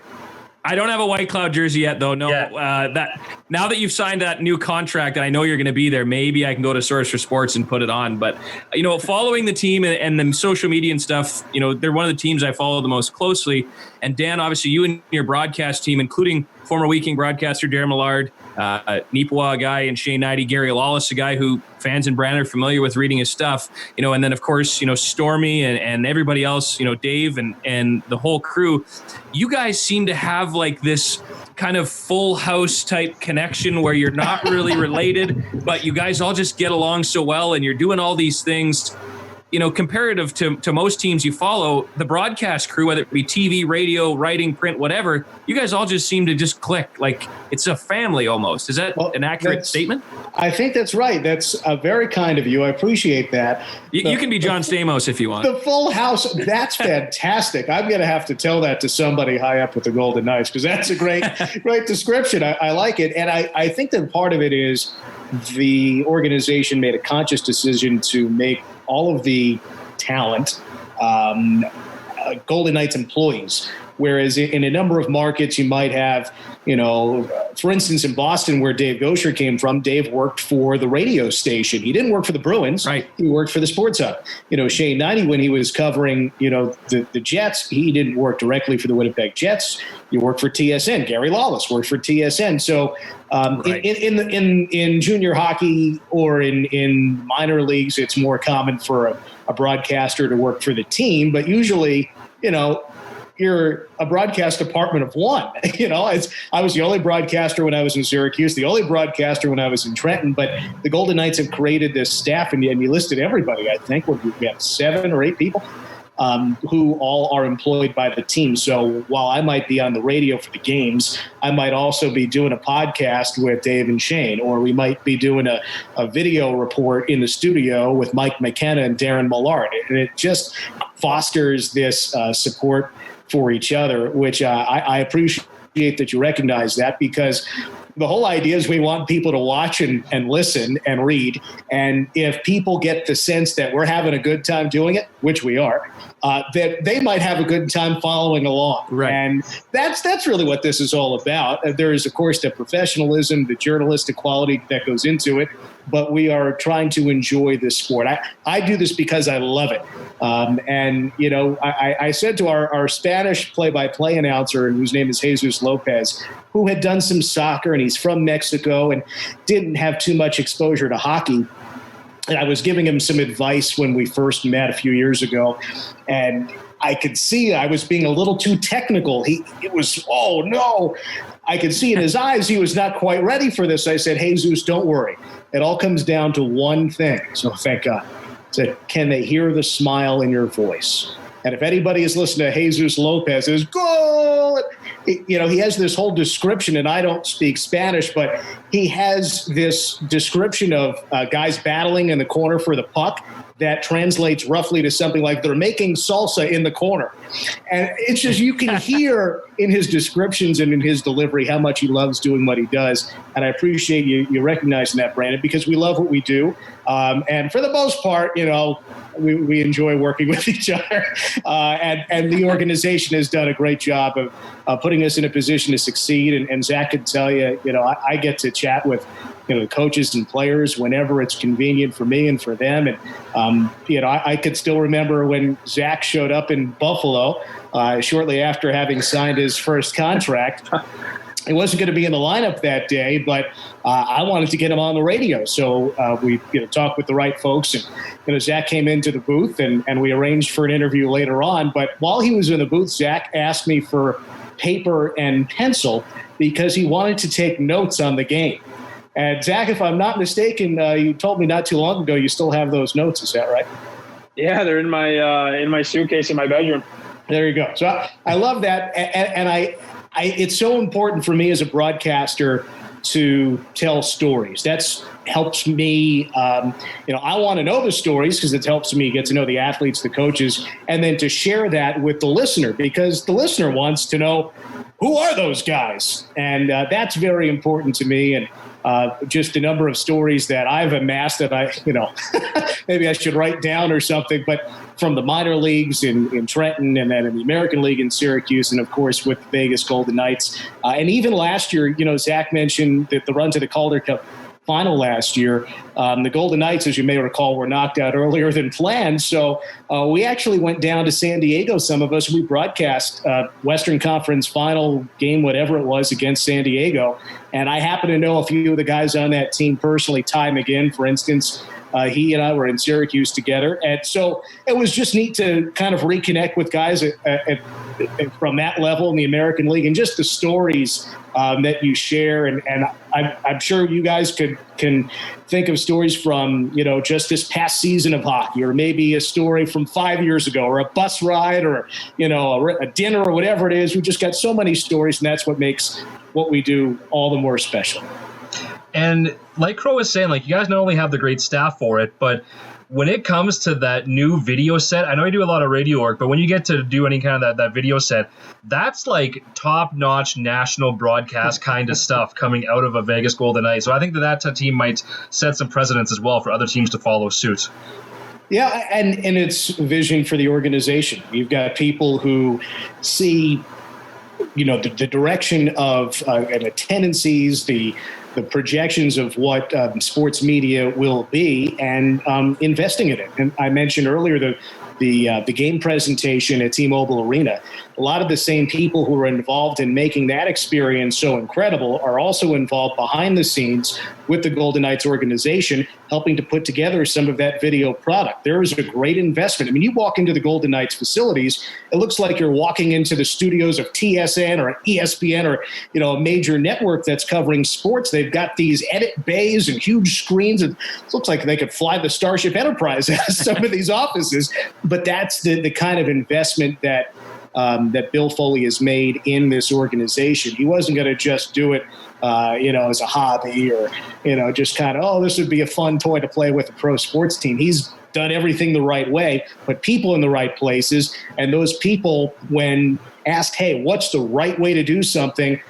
I don't have a Whitecloud jersey yet, though. No, that now that you've signed that new contract, and I know you're going to be there, maybe I can go to Source for Sports and put it on. But following the team and the social media and stuff, they're one of the teams I follow the most closely. And Dan, obviously, you and your broadcast team, including former Weeking broadcaster Darren Millard, Neepawa guy, and Shane Knighty, Gary Lawless, a guy who fans in Brandon are familiar with reading his stuff, and then of course, Stormy and everybody else, Dave and the whole crew. You guys seem to have like this kind of full house type connection where you're not really related, but you guys all just get along so well, and you're doing all these things. Comparative to most teams you follow, the broadcast crew, whether it be TV, radio, writing, print, whatever, you guys all just seem to just click. Like it's a family almost. Is that an accurate statement? I think that's right. That's very kind of you. I appreciate that. You can be John Stamos if you want. The full house, that's fantastic. I'm going to have to tell that to somebody high up with the Golden Knights, because that's a great description. I like it. And I think that part of it is the organization made a conscious decision to make all of the talent Golden Knights employees, whereas in a number of markets you might have For instance, in Boston, where Dave Gosher came from, Dave worked for the radio station. He didn't work for the Bruins. Right. He worked for the Sports Hub. Shane Knighty, when he was covering, the Jets, he didn't work directly for the Winnipeg Jets. He worked for TSN. Gary Lawless worked for TSN. So Right. in junior hockey or in minor leagues, it's more common for a broadcaster to work for the team. But usually, you're a broadcast department of one. I was the only broadcaster when I was in Syracuse, the only broadcaster when I was in Trenton. But the Golden Knights have created this staff, and you listed everybody. I think we have 7 or 8 people who all are employed by the team. So while I might be on the radio for the games, I might also be doing a podcast with Dave and Shane, or we might be doing a video report in the studio with Mike McKenna and Darren Millard. And it just fosters this support for each other, which I appreciate that you recognize that, because the whole idea is we want people to watch and listen and read. And if people get the sense that we're having a good time doing it, which we are, that they might have a good time following along. Right. And that's really what this is all about. There is, of course, the professionalism, the journalistic quality that goes into it, but we are trying to enjoy this sport. I do this because I love it. I said to our Spanish play-by-play announcer, whose name is Jesus Lopez, who had done some soccer, and he's from Mexico and didn't have too much exposure to hockey. And I was giving him some advice when we first met a few years ago, and I could see I was being a little too technical. Oh no. I could see in his eyes he was not quite ready for this. I said, Jesus, don't worry. It all comes down to one thing. So thank God. I said, can they hear the smile in your voice? And if anybody is listening to Jesus Lopez's goal, he has this whole description, and I don't speak Spanish, but he has this description of guys battling in the corner for the puck that translates roughly to something like they're making salsa in the corner. And it's just, you can hear in his descriptions and in his delivery how much he loves doing what he does. And I appreciate you recognizing that, Brandon, because we love what we do. And for the most part, we enjoy working with each other. And the organization has done a great job of putting us in a position to succeed. And Zach can tell you, I get to chat with the coaches and players whenever it's convenient for me and for them. And, I could still remember when Zach showed up in Buffalo shortly after having signed his first contract. He wasn't going to be in the lineup that day, but I wanted to get him on the radio. So we talked with the right folks, and Zach came into the booth, and we arranged for an interview later on. But while he was in the booth, Zach asked me for paper and pencil because he wanted to take notes on the game. And Zach, if I'm not mistaken, you told me not too long ago you still have those notes. Is that right? Yeah, they're in my suitcase in my bedroom. There you go. So I love that, and I it's so important for me as a broadcaster to tell stories. That's helps me. I want to know the stories because it helps me get to know the athletes, the coaches, and then to share that with the listener, because the listener wants to know who are those guys, and that's very important to me. And just a number of stories that I've amassed that maybe I should write down or something, but from the minor leagues in Trenton, and then in the American League in Syracuse, and of course with the Vegas Golden Knights. And even last year, Zach mentioned that the run to the Calder Cup final last year, the Golden Knights, as you may recall, were knocked out earlier than planned. So we actually went down to San Diego, some of us. We broadcast Western Conference final game, whatever it was, against San Diego. And I happen to know a few of the guys on that team personally. Ty McGinn, for instance, he and I were in Syracuse together. And so it was just neat to kind of reconnect with guys from that level in the American League, and just the stories that you share. And I'm sure you guys can think of stories from, just this past season of hockey, or maybe a story from 5 years ago, or a bus ride, or, a dinner, or whatever it is. We just got so many stories, and that's what makes what we do all the more special. And like Crowe was saying, you guys not only have the great staff for it, but when it comes to that new video set, I know you do a lot of radio work, but when you get to do any kind of that video set, that's like top-notch national broadcast kind of stuff coming out of a Vegas Golden Knights. So I think that team might set some precedents as well for other teams to follow suit. Yeah, and it's vision for the organization. You've got people who see the direction of and the tendencies, the projections of what sports media will be, and investing in it. And I mentioned earlier the game presentation at T-Mobile Arena. A lot of the same people who are involved in making that experience so incredible are also involved behind the scenes with the Golden Knights organization, helping to put together some of that video product. There is a great investment. I mean, you walk into the Golden Knights facilities, it looks like you're walking into the studios of TSN or ESPN or, a major network that's covering sports. They've got these edit bays and huge screens. It looks like they could fly the Starship Enterprise out of some of these offices. But that's the kind of investment that Bill Foley has made in this organization. He wasn't going to just do it, as a hobby or, just kind of, this would be a fun toy to play with a pro sports team. He's done everything the right way, put people in the right places. And those people, when asked, hey, what's the right way to do something,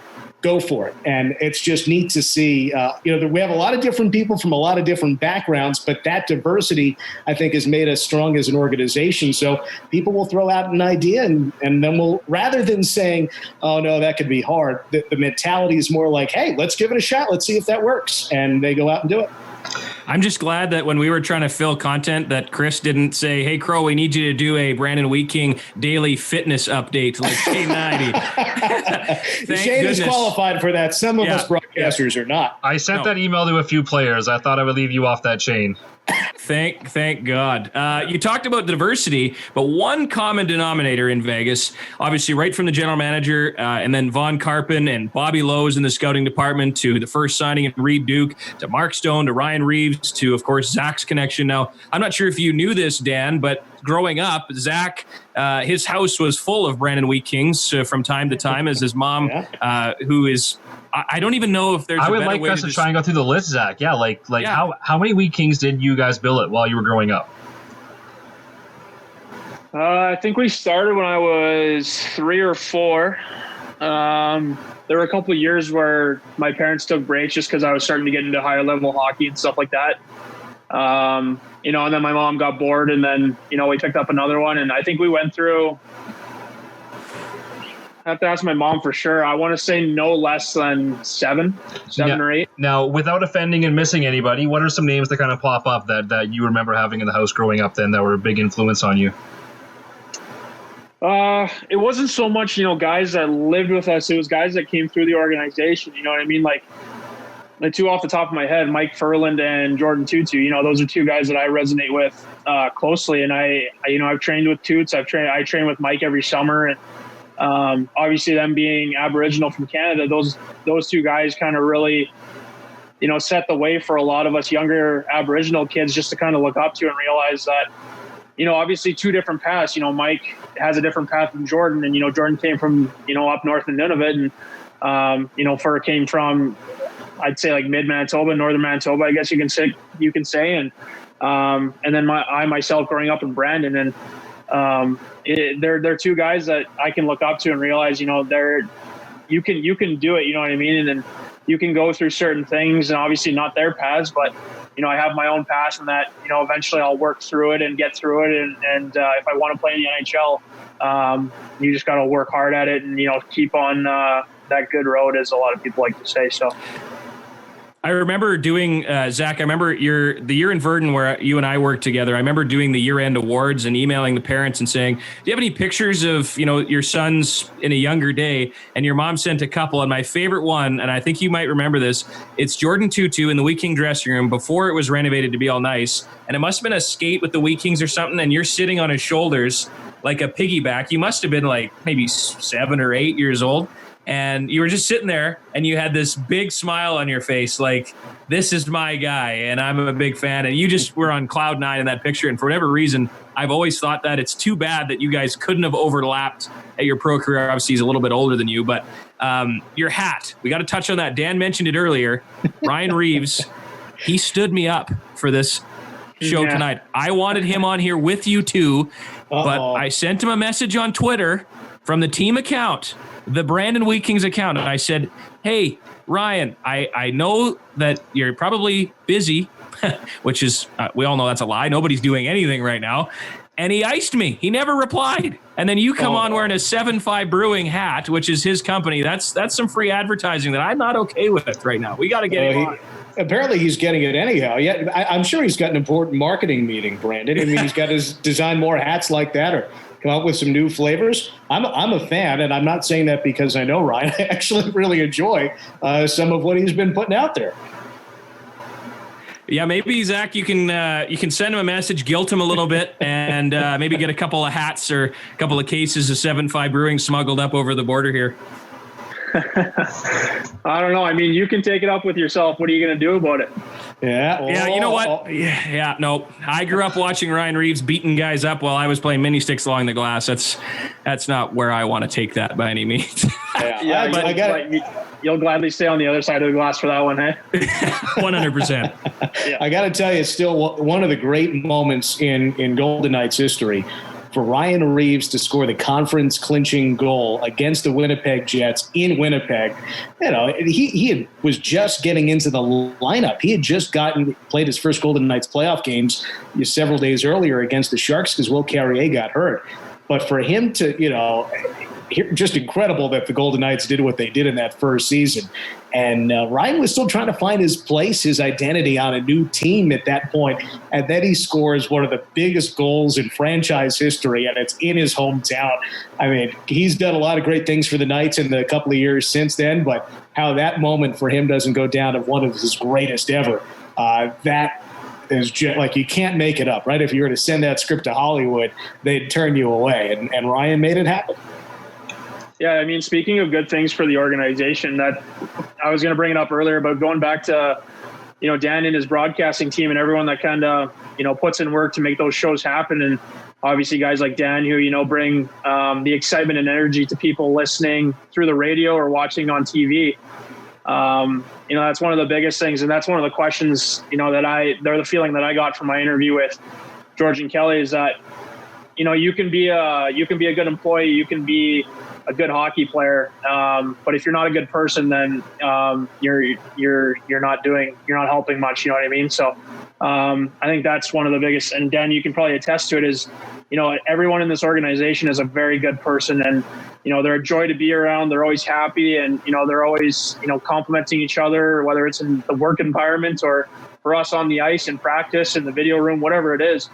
go for it. And it's just neat to see, we have a lot of different people from a lot of different backgrounds, but that diversity, I think, has made us strong as an organization. So people will throw out an idea and then we'll, rather than saying, oh, no, that could be hard, the mentality is more like, hey, let's give it a shot. Let's see if that works. And they go out and do it. I'm just glad that when we were trying to fill content that Chris didn't say, hey, Crowe, we need you to do a Brandon Wheat King daily fitness update like K90. Shane is qualified for that. Some of us broadcasters are not. I sent that email to a few players. I thought I would leave you off that chain. Thank God. You talked about diversity, but one common denominator in Vegas, obviously right from the general manager and then Von Karpen and Bobby Lowe's in the scouting department to the first signing of Reed Duke to Mark Stone to Ryan Reeves to, of course, Zach's connection. Now, I'm not sure if you knew this, Dan, but growing up, Zach, his house was full of Brandon Wheat Kings from time to time as his mom, who is... I don't even know if there's. I would like us to try and go through the list, Zach. Yeah, how many Wheat Kings did you guys billet while you were growing up? I think we started when I was 3 or 4. There were a couple of years where my parents took breaks just because I was starting to get into higher level hockey and stuff like that. And then my mom got bored, and then we picked up another one, and I think we went through. I have to ask my mom for sure. I want to say no less than 7 or 8. Now, without offending and missing anybody, what are some names that kind of pop up that you remember having in the house growing up then that were a big influence on you? It wasn't so much, guys that lived with us. It was guys that came through the organization. You know what I mean? Like the two off the top of my head, Mike Furland and Jordan Tutu. Those are two guys that I resonate with closely. And I've trained with Toots. I train with Mike every summer, and obviously them being Aboriginal from Canada, those two guys kind of really, set the way for a lot of us younger Aboriginal kids just to kind of look up to and realize that, obviously 2 different paths. Mike has a different path than Jordan, and, Jordan came from, up north in Nunavut, and, Fur came from, I'd say like mid-Manitoba, northern Manitoba, I guess you can say, and then I myself growing up in Brandon, and they're two guys that I can look up to and realize, you can do it, you know what I mean? And then you can go through certain things, and obviously not their paths, but, I have my own passion that, eventually I'll work through it and get through it. And if I want to play in the NHL, you just got to work hard at it and, keep on that good road, as a lot of people like to say. So I remember doing, Zach, the year in Verdun where you and I worked together, I remember doing the year-end awards and emailing the parents and saying, do you have any pictures of, your sons in a younger day? And your mom sent a couple. And my favorite one, and I think you might remember this, it's Jordan Tutu in the Wheat King dressing room before it was renovated to be all nice. And it must have been a skate with the Wheat Kings or something. And you're sitting on his shoulders like a piggyback. You must have been like maybe 7 or 8 years old. And you were just sitting there and you had this big smile on your face, like, this is my guy and I'm a big fan. And you just were on cloud 9 in that picture. And for whatever reason, I've always thought that it's too bad that you guys couldn't have overlapped at your pro career. Obviously, he's a little bit older than you, but your hat, we got to touch on that. Dan mentioned it earlier. Ryan Reeves, he stood me up for this show tonight. I wanted him on here with you too, but I sent him a message on Twitter from the team account, the Brandon Wheat Kings account. And I said, hey, Ryan, I know that you're probably busy, which is, we all know that's a lie. Nobody's doing anything right now. And he iced me. He never replied. And then you come on wearing a 7-5 Brewing hat, which is his company. That's some free advertising that I'm not okay with right now. We got to get him on. Apparently he's getting it anyhow. Yeah, I'm sure he's got an important marketing meeting, Brandon. I mean, he's got to design more hats like that or come up with some new flavors. I'm a fan, and I'm not saying that because I know Ryan. I actually really enjoy some of what he's been putting out there. Yeah, maybe, Zach, you can send him a message, guilt him a little bit, and maybe get a couple of hats or a couple of cases of 7-5 Brewing smuggled up over the border here. I don't know. I mean, you can take it up with yourself. What are you going to do about it? Yeah. Yeah, you know what? Yeah, no. I grew up watching Ryan Reeves beating guys up while I was playing mini sticks along the glass. That's not where I want to take that by any means. Yeah, but I got it. You'll gladly stay on the other side of the glass for that one, hey? 100%. Yeah. I got to tell you, it's still one of the great moments in Golden Knights history for Ryan Reeves to score the conference clinching goal against the Winnipeg Jets in Winnipeg. You know, he was just getting into the lineup. He had just played his first Golden Knights playoff games several days earlier against the Sharks because Will Carrier got hurt. But for him to, just incredible that the Golden Knights did what they did in that first season. And Ryan was still trying to find his place, his identity on a new team at that point. And then he scores one of the biggest goals in franchise history, and it's in his hometown. I mean, he's done a lot of great things for the Knights in the couple of years since then, but how that moment for him doesn't go down as one of his greatest ever, that is just like, you can't make it up, right? If you were to send that script to Hollywood, they'd turn you away. And Ryan made it happen. Yeah, I mean, speaking of good things for the organization, that I was going to bring it up earlier, but going back to, Dan and his broadcasting team and everyone that kind of, puts in work to make those shows happen. And obviously guys like Dan who, bring the excitement and energy to people listening through the radio or watching on TV. That's one of the biggest things. And that's one of the questions, they're the feeling that I got from my interview with George and Kelly is that, you can be a good employee, you can be a good hockey player, but if you're not a good person, then you're not helping much. You know what I mean? So I think that's one of the biggest. And Dan, you can probably attest to it. Is everyone in this organization is a very good person, and they're a joy to be around. They're always happy, and they're always complimenting each other, whether it's in the work environment or for us on the ice in practice, in the video room, whatever it is.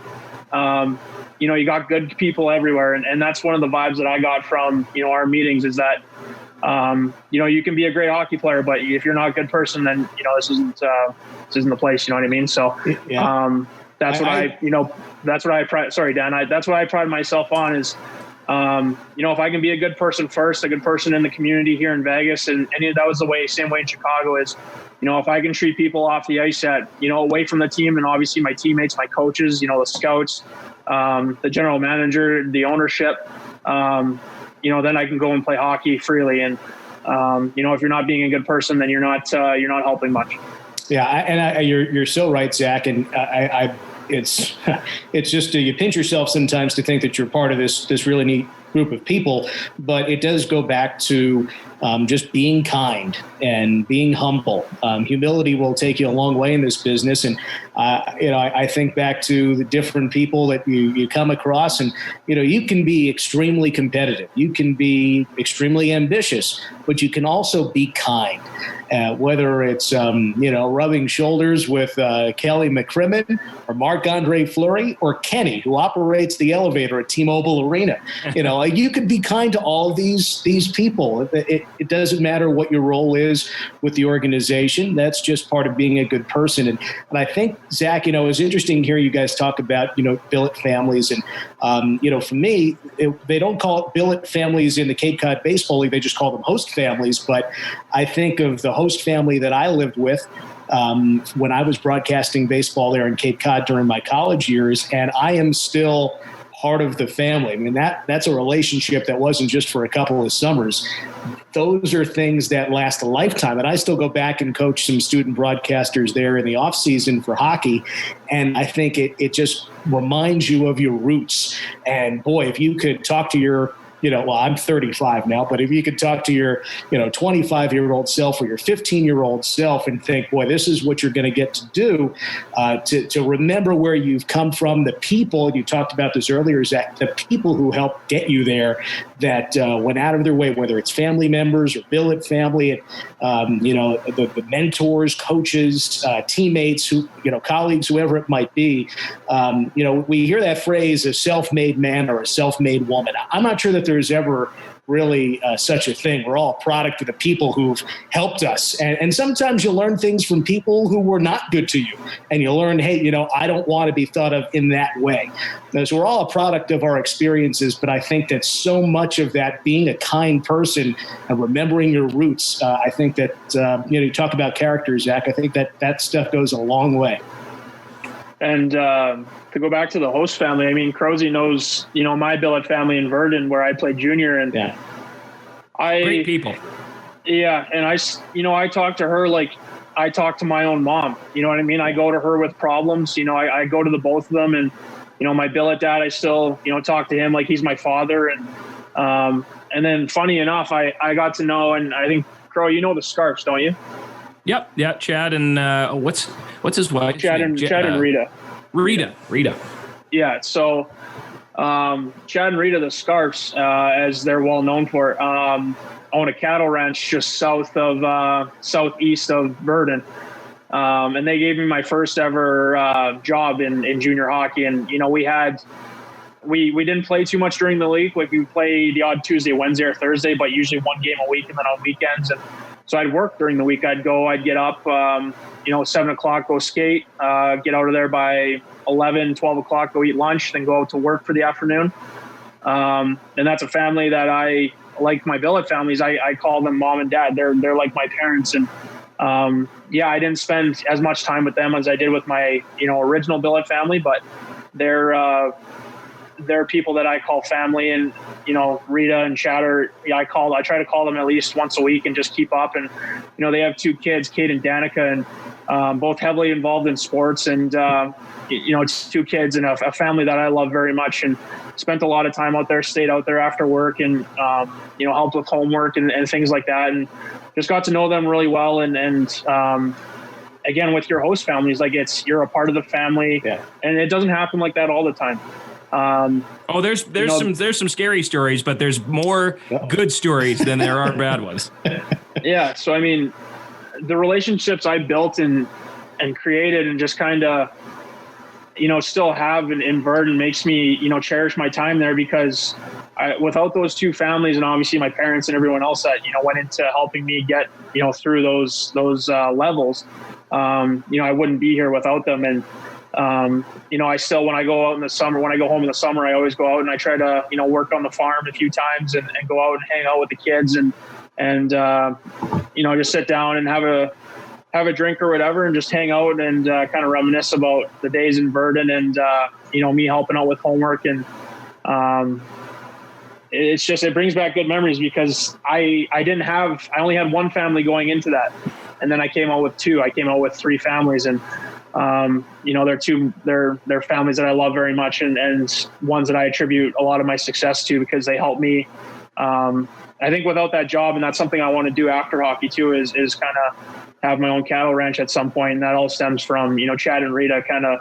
You got good people everywhere. And that's one of the vibes that I got from, our meetings is that, you can be a great hockey player, but if you're not a good person, then, this isn't the place, you know what I mean? So, that's what I pride myself on is, if I can be a good person first, a good person in the community here in Vegas, and that was the same way in Chicago is, if I can treat people off the ice at, away from the team and obviously my teammates, my coaches, the scouts, the general manager, the ownership, then I can go and play hockey freely. And, if you're not being a good person, then you're not helping much. Yeah. You're so right, Zach. And it's just you pinch yourself sometimes to think that you're part of this really neat group of people, but it does go back to just being kind and being humble. Humility will take you a long way in this business. And, I think back to the different people that you come across, and, you can be extremely competitive. You can be extremely ambitious, but you can also be kind. Whether it's, rubbing shoulders with Kelly McCrimmon or Marc-Andre Fleury or Kenny, who operates the elevator at T-Mobile Arena. You could be kind to all these people. It doesn't matter what your role is with the organization. That's just part of being a good person. And I think, Zach, it was interesting to hear you guys talk about, billet families. And, for me, they don't call it billet families in the Cape Cod Baseball League. They just call them host families. But I think of the host family that I lived with when I was broadcasting baseball there in Cape Cod during my college years, and I am still part of the family. I mean, that's a relationship that wasn't just for a couple of summers. Those are things that last a lifetime. And I still go back and coach some student broadcasters there in the off season for hockey. And I think it just reminds you of your roots. And boy, if you could talk to your well, I'm 35 now, but if you could talk to your, 25-year-old self or your 15-year-old self and think, boy, this is what you're going to get to do, to remember where you've come from, the people, you talked about this earlier, Zach, the people who helped get you there that went out of their way, whether it's family members or billet family, the mentors, coaches, teammates, who, colleagues, whoever it might be. We hear that phrase, a self-made man or a self-made woman. I'm not sure that there's ever really such a thing. We're all a product of the people who've helped us. And sometimes you learn things from people who were not good to you. And you learn, hey, I don't want to be thought of in that way. So we're all a product of our experiences. But I think that so much of that, being a kind person and remembering your roots, I think that, you talk about character, Zach, I think that stuff goes a long way. And to go back to the host family, I mean, Crozy knows, my billet family in Verdun where I played junior, and great people. Yeah. And I talk to her like I talk to my own mom. You know what I mean? I go to her with problems. I go to the both of them, and my billet dad, I still talk to him like he's my father. And then funny enough, I got to know, and I think Crow, the Scarfs, don't you? Yep. Yeah. Chad and what's his wife? Chad and Rita. Rita. Yeah. So Chad and Rita, the Scarfs, as they're well known for, own a cattle ranch just southeast of Verdun. And they gave me my first ever job in junior hockey. And, we didn't play too much during the league. Like we play the odd Tuesday, Wednesday, or Thursday, but usually one game a week and then on weekends. And so I'd work during the week. I'd get up, 7 o'clock, go skate, get out of there by 11, 12 o'clock, go eat lunch, then go out to work for the afternoon. And that's a family that I like. My billet families, I call them mom and dad. They're like my parents. And I didn't spend as much time with them as I did with my, original billet family, but they're people that I call family. And, Rita and Chatter, I try to call them at least once a week and just keep up. And, they have 2 kids, Kate and Danica, and both heavily involved in sports. And, it's 2 kids and a family that I love very much, and spent a lot of time out there, stayed out there after work, and, helped with homework and things like that. And just got to know them really well. And again, with your host families, like you're a part of the family, and it doesn't happen like that all the time. There's some scary stories, but there's more good stories than there are bad ones. Yeah. So, I mean, the relationships I built and created and just kind of, still have in Verdun makes me, cherish my time there, because without those 2 families, and obviously my parents and everyone else that, went into helping me get, through those levels, I wouldn't be here without them. And, I still, when I go out in the summer, when I go home in the summer, I always go out and I try to, work on the farm a few times and go out and hang out with the kids and just sit down and have a drink or whatever and just hang out and kind of reminisce about the days in Verdun and, me helping out with homework. And it brings back good memories, because I only had 1 family going into that. And then I came out with 2. I came out with 3 families, and they're families that I love very much, and ones that I attribute a lot of my success to, because they helped me. I think without that job, and that's something I want to do after hockey too, is kind of have my own cattle ranch at some point. And that all stems from, Chad and Rita kind of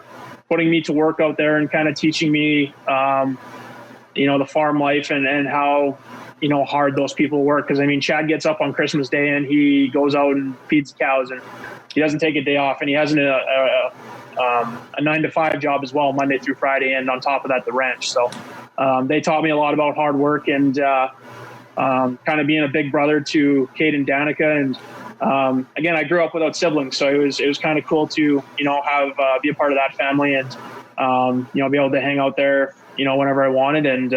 putting me to work out there and kind of teaching me, the farm life and how, hard those people work. Cause I mean, Chad gets up on Christmas Day and he goes out and feeds the cows, and he doesn't take a day off, and he has a 9-to-5 job as well, Monday through Friday. And on top of that, the ranch. So they taught me a lot about hard work and kind of being a big brother to Kate and Danica. And again, I grew up without siblings, so it was kind of cool to, have be a part of that family and, be able to hang out there, whenever I wanted. And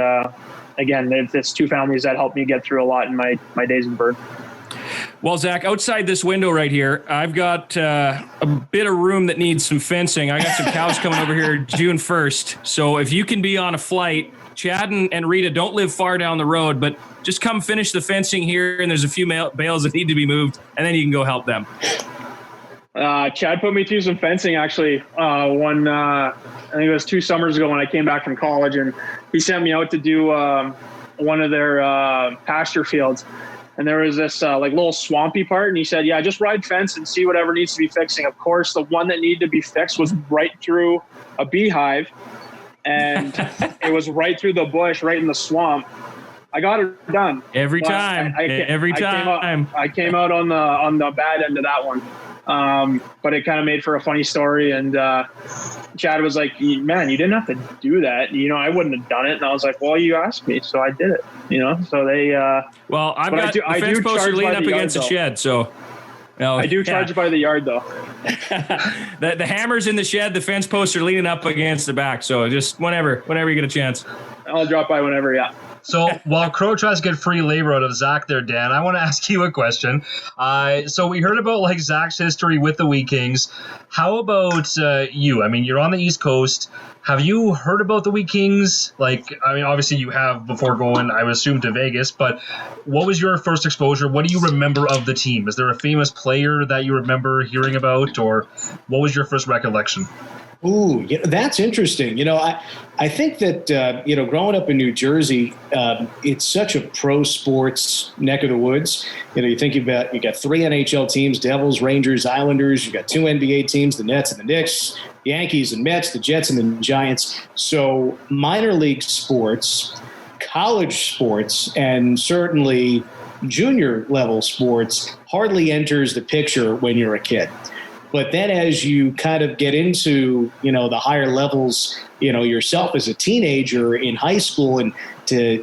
again, it's 2 families that helped me get through a lot in my days in Bird. Well, Zach, outside this window right here, I've got a bit of room that needs some fencing. I got some cows coming over here June 1st. So if you can be on a flight, Chad and Rita don't live far down the road, but just come finish the fencing here, and there's a few bales that need to be moved, and then you can go help them. Chad put me through some fencing, actually, I think it was 2 summers ago when I came back from college, and he sent me out to do one of their pasture fields. And there was this like little swampy part. And he said, yeah, just ride fence and see whatever needs to be fixing. Of course, the one that needed to be fixed was right through a beehive. And it was right through the bush, right in the swamp. I got it done. Every time. I came out on the bad end of that one. But it kind of made for a funny story. And Chad was like, man, you didn't have to do that. I wouldn't have done it. And I was like, well, you asked me, so I did it. So they. Well, I've got the fence poster leaning up against the shed, so. I do charge by the yard, though. the hammer's in the shed, the fence poster leaning up against the back. So just whenever you get a chance. I'll drop by whenever, yeah. So while Crowe tries to get free labor out of Zach there, Dan, I want to ask you a question. So we heard about like Zach's history with the Wheat Kings. How about you? I mean, you're on the East Coast. Have you heard about the Wheat Kings? Obviously you have before going, I would assume, to Vegas, but what was your first exposure? What do you remember of the team? Is there a famous player that you remember hearing about, or what was your first recollection? Ooh, that's interesting. I think that, growing up in New Jersey, it's such a pro sports neck of the woods. You think you got 3 NHL teams, Devils, Rangers, Islanders. You got 2 NBA teams, the Nets and the Knicks, Yankees and Mets, the Jets and the Giants. So minor league sports, college sports, and certainly junior level sports hardly enters the picture when you're a kid. But then as you kind of get into, the higher levels, yourself as a teenager in high school, and to,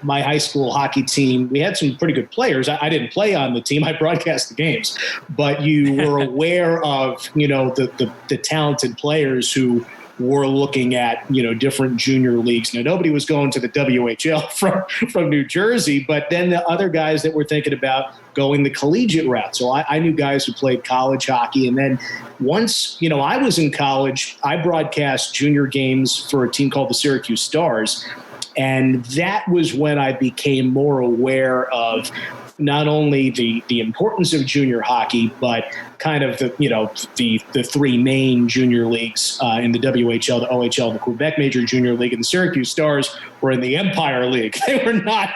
my high school hockey team, we had some pretty good players. I didn't play on the team. I broadcast the games. But you were aware of, the talented players who were looking at, different junior leagues. Now, nobody was going to the WHL from New Jersey, but then the other guys that were thinking about going the collegiate route. So I knew guys who played college hockey. And then once, I was in college, I broadcast junior games for a team called the Syracuse Stars. And that was when I became more aware of not only the importance of junior hockey, but kind of the 3 main junior leagues in the WHL, the OHL, the Quebec Major Junior League, and the Syracuse Stars were in the Empire League. They were not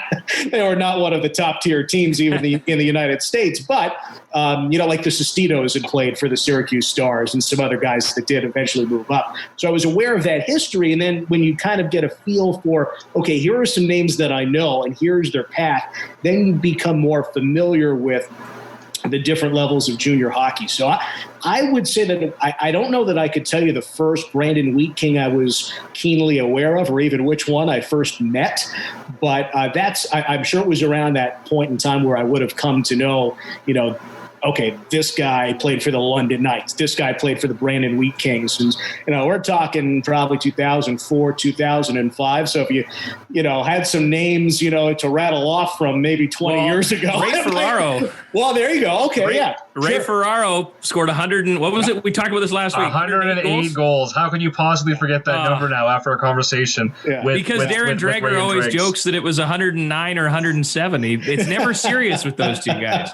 one of the top tier teams even in the United States, but like the Sestitos had played for the Syracuse Stars and some other guys that did eventually move up. So I was aware of that history. And then when you kind of get a feel for, okay, here are some names that I know and here's their path, then you become more familiar with the different levels of junior hockey. So I would say that I don't know that I could tell you the first Brandon Wheat King I was keenly aware of, or even which one I first met. But I'm sure it was around that point in time where I would have come to know, okay, this guy played for the London Knights. This guy played for the Brandon Wheat Kings. And, we're talking probably 2004, 2005. So if you had some names, to rattle off from maybe 20 years ago. Ray Ferraro. Well, there you go. Okay, Ray Ferraro scored 100 and what was it? We talked about this last week. 108 goals. How can you possibly forget that number now after a conversation? Yeah. Because Darren Dreger always jokes that it was 109 or 170. It's never serious with those two guys.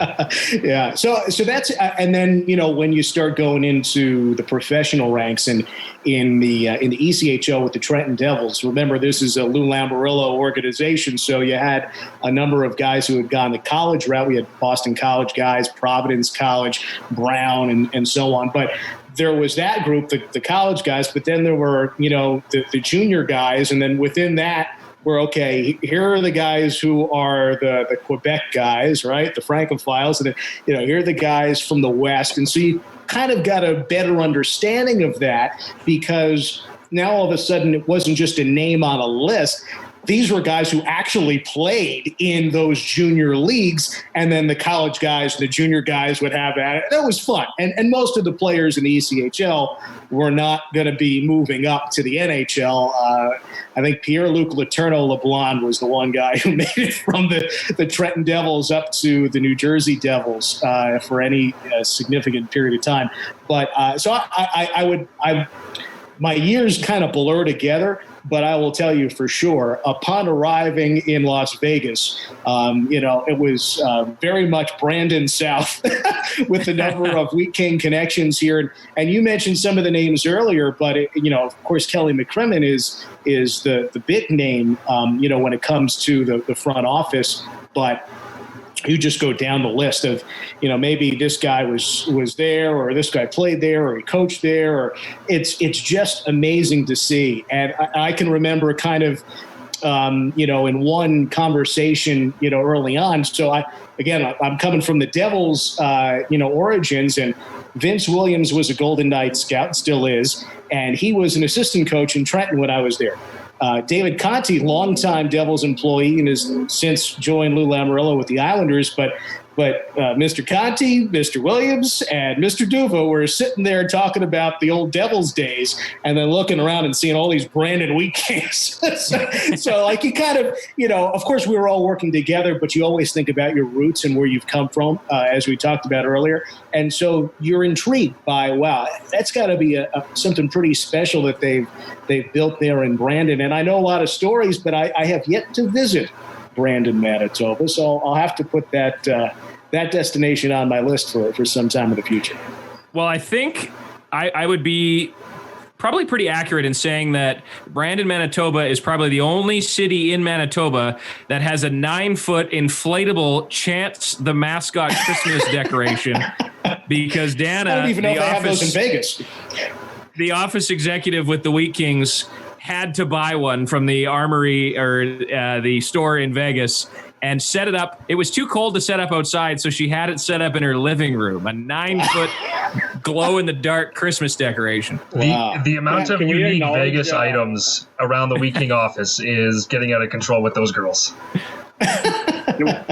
Yeah. So that's and then when you start going into the professional ranks and in the ECHL with the Trenton Devils. Remember, this is a Lou Lamoriello organization, so you had a number of guys who had gone the college route. We had Boston College guys, Providence College, Brown, and so on. But there was that group, the college guys, but then there were the junior guys, and then within that, we're okay. Here are the guys who are the Quebec guys, right? The Francophiles, and then here are the guys from the West, and so you kind of got a better understanding of that because now all of a sudden it wasn't just a name on a list. These were guys who actually played in those junior leagues, and then the college guys, the junior guys would have at it. That was fun. And most of the players in the ECHL were not going to be moving up to the NHL. I think Pierre-Luc Letourneau LeBlanc was the one guy who made it from the Trenton Devils up to the New Jersey Devils for any significant period of time. But so I would my years kind of blur together, but I will tell you for sure, upon arriving in Las Vegas, it was very much Brandon South with the number of Wheat King connections here. And you mentioned some of the names earlier, but, of course, Kelly McCrimmon is the big name, when it comes to the front office. But you just go down the list of, maybe this guy was there, or this guy played there, or he coached there, or it's just amazing to see. And I can remember kind of, in one conversation, early on. So I'm coming from the Devils, origins, and Vince Williams was a Golden Knights scout, still is, and he was an assistant coach in Trenton when I was there. David Conti, longtime Devils employee, and has since joined Lou Lamoriello with the Islanders. But Mr. Conti, Mr. Williams, and Mr. Duva were sitting there talking about the old Devils days, and then looking around and seeing all these Brandon Wheat Kings. so like you kind of, of course we were all working together, but you always think about your roots and where you've come from, as we talked about earlier. And so you're intrigued by, wow, that's got to be something pretty special that they've built there in Brandon. And I know a lot of stories, but I have yet to visit Brandon, Manitoba. So I'll have to put that destination on my list for some time in the future. Well, I think I would be probably pretty accurate in saying that Brandon, Manitoba is probably the only city in Manitoba that has a 9-foot inflatable Chance the Mascot Christmas decoration, because Dana, I don't even know if they have those in Vegas. The office executive with the Wheat Kings had to buy one from the armory or the store in Vegas and set it up. It was too cold to set up outside, so she had it set up in her living room, a 9-foot glow-in-the-dark Christmas decoration. Wow. The amount of unique Vegas items around the Wheat King office is getting out of control with those girls.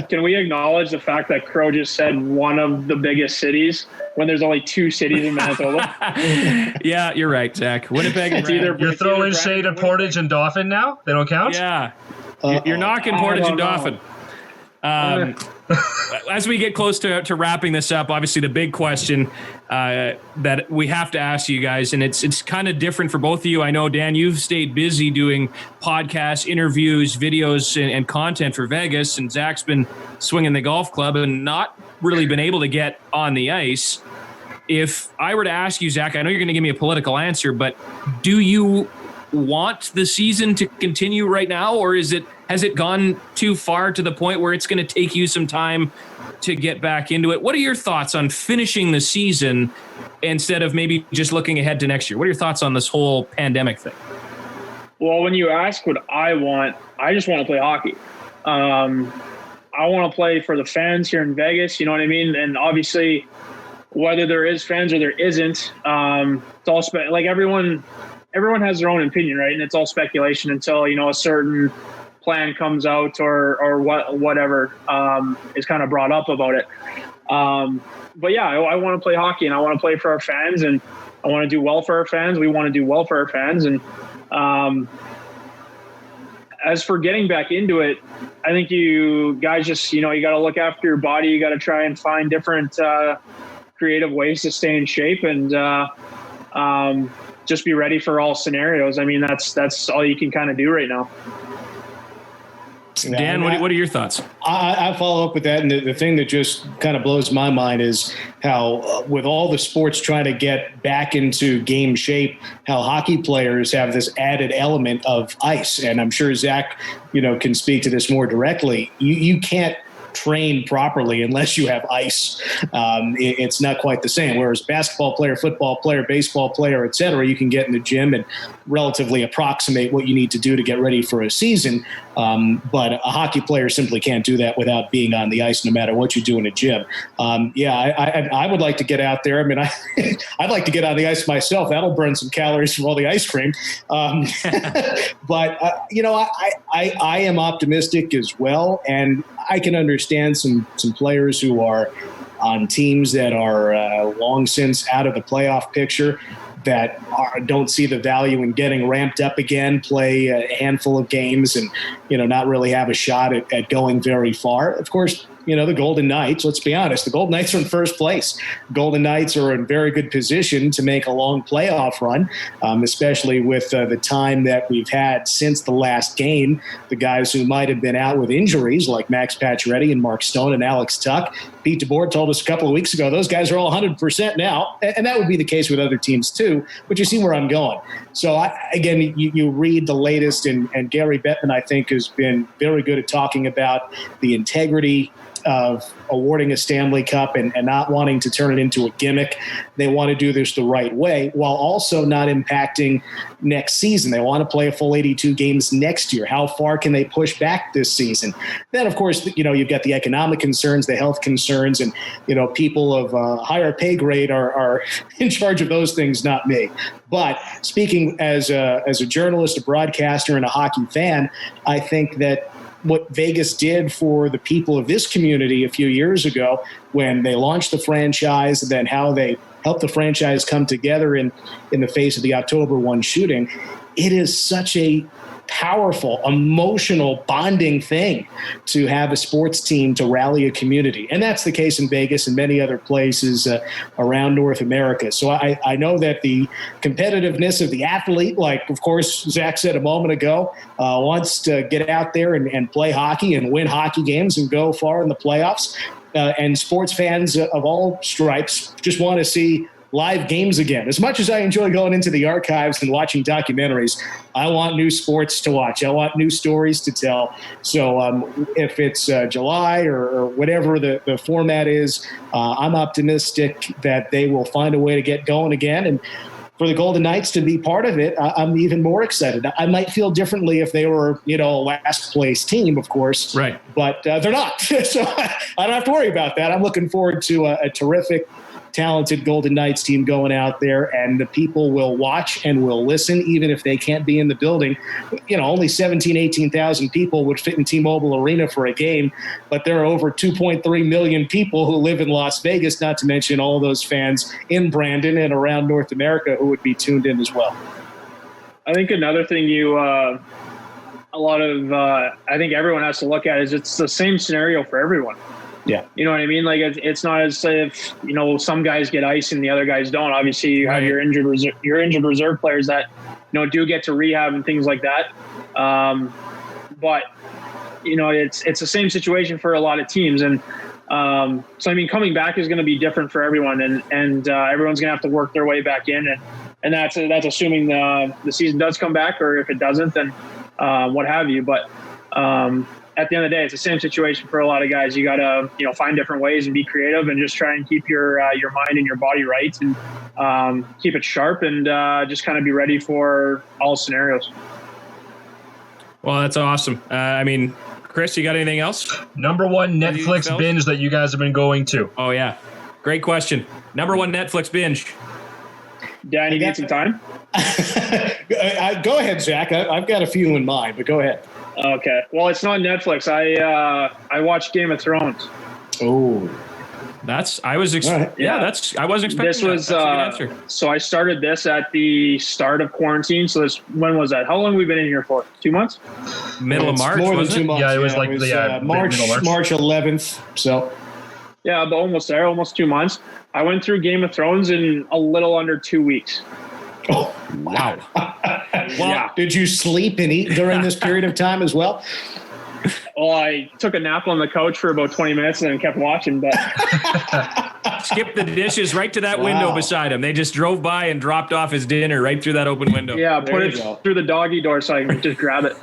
Can we acknowledge the fact that Crowe just said one of the biggest cities when there's only 2 cities in Manitoba? Yeah, you're right, Zach. Winnipeg and Brandon. You're throwing shade at Portage and Dauphin now? They don't count? Yeah. You're knocking Portage and Dauphin. As we get close to wrapping this up, obviously the big question that we have to ask you guys, and it's kind of different for both of you. I know, Dan, you've stayed busy doing podcasts, interviews, videos, and content for Vegas, and Zach's been swinging the golf club and not really been able to get on the ice. If I were to ask you, Zach, I know you're going to give me a political answer, but do you want the season to continue right now, or has it gone too far to the point where it's going to take you some time to get back into it? What are your thoughts on finishing the season instead of maybe just looking ahead to next year? What are your thoughts on this whole pandemic thing? Well, when you ask what I want, I just want to play hockey. I want to play for the fans here in Vegas, you know what I mean? And obviously, whether there is fans or there isn't, it's all like everyone has their own opinion, right? And it's all speculation until, a certain plan comes out or whatever is kind of brought up about it. But yeah, I want to play hockey, and I want to play for our fans, and I want to do well for our fans. We want to do well for our fans. And as for getting back into it, I think you guys just, you got to look after your body. You got to try and find different creative ways to stay in shape, and just be ready for all scenarios. I mean, that's all you can kind of do right now. Dan, what are your thoughts? I follow up with that, and the thing that just kind of blows my mind is how, with all the sports trying to get back into game shape, how hockey players have this added element of ice. And I'm sure Zach, can speak to this more directly. You can't train properly unless you have ice. It's not quite the same. Whereas basketball player, football player, baseball player, et cetera, you can get in the gym and relatively approximate what you need to do to get ready for a season. But a hockey player simply can't do that without being on the ice, no matter what you do in a gym. I would like to get out there. I mean, I'd like to get on the ice myself. That'll burn some calories from all the ice cream. But I am optimistic as well, and I can understand some players who are on teams that are long since out of the playoff picture, that don't see the value in getting ramped up again, play a handful of games, and not really have a shot at going very far. Of course, the Golden Knights, let's be honest, the Golden Knights are in first place. Golden Knights are in very good position to make a long playoff run, especially with the time that we've had since the last game. The guys who might have been out with injuries like Max Pacioretty and Mark Stone and Alex Tuck. Pete DeBoer told us a couple of weeks ago, those guys are all 100% now. And that would be the case with other teams too. But you see where I'm going. So, again, you read the latest, and Gary Bettman, I think, has been very good at talking about the integrity of awarding a Stanley Cup and not wanting to turn it into a gimmick. They want to do this the right way while also not impacting next season. They want to play a full 82 games next year. How far can they push back this season? Then, of course, you've got the economic concerns, the health concerns, and, people of higher pay grade are in charge of those things, not me. But speaking as a journalist, a broadcaster, and a hockey fan, I think that what Vegas did for the people of this community a few years ago when they launched the franchise, and then how they helped the franchise come together in the face of the October 1 shooting, it is such a powerful, emotional, bonding thing to have a sports team to rally a community. And that's the case in Vegas and many other places around North America. So I know that the competitiveness of the athlete, like, of course, Zach said a moment ago, wants to get out there and play hockey and win hockey games and go far in the playoffs. And sports fans of all stripes just want to see live games again. As much as I enjoy going into the archives and watching documentaries, I want new sports to watch. I want new stories to tell. So if it's July or whatever the format is, I'm optimistic that they will find a way to get going again. And for the Golden Knights to be part of it, I'm even more excited. I might feel differently if they were, a last place team, of course. Right. But they're not. So I don't have to worry about that. I'm looking forward to a terrific, talented Golden Knights team going out there, and the people will watch and will listen, even if they can't be in the building. Only 18,000 people would fit in T-Mobile Arena for a game, but there are over 2.3 million people who live in Las Vegas, not to mention all those fans in Brandon and around North America who would be tuned in as well. I think another thing I think everyone has to look at is it's the same scenario for everyone. Yeah. You know what I mean? Like, it's not as if, some guys get ice and the other guys don't. Obviously, you have your injured reserve players that, do get to rehab and things like that. But, it's the same situation for a lot of teams. And coming back is going to be different for everyone. And everyone's going to have to work their way back in. And that's assuming the season does come back, or if it doesn't, then what have you. But at the end of the day, it's the same situation for a lot of guys. You got to, find different ways and be creative and just try and keep your mind and your body right, and keep it sharp, and just kind of be ready for all scenarios. Well, that's awesome. Chris, you got anything else? Number one Netflix binge that you guys have been going to? Oh, yeah. Great question. Number one Netflix binge. Dan, you need some time? Go ahead, Zach. I've got a few in mind, but go ahead. Okay. Well, it's not Netflix. I watched Game of Thrones. Oh, I wasn't expecting this that. was That's a good answer. So I started this at the start of quarantine. So when was that? How long have we been in here for? 2 months? Middle of March, more than wasn't 2 it? months. Yeah, it was March 11th. So yeah, but almost there, almost 2 months. I went through Game of Thrones in a little under 2 weeks. Oh, wow. Well, did you sleep and eat during this period of time as well? Well, I took a nap on the couch for about 20 minutes and then kept watching. But skip the dishes right to that window beside him. They just drove by and dropped off his dinner right through that open window. Yeah, put it through the doggy door so I can just grab it.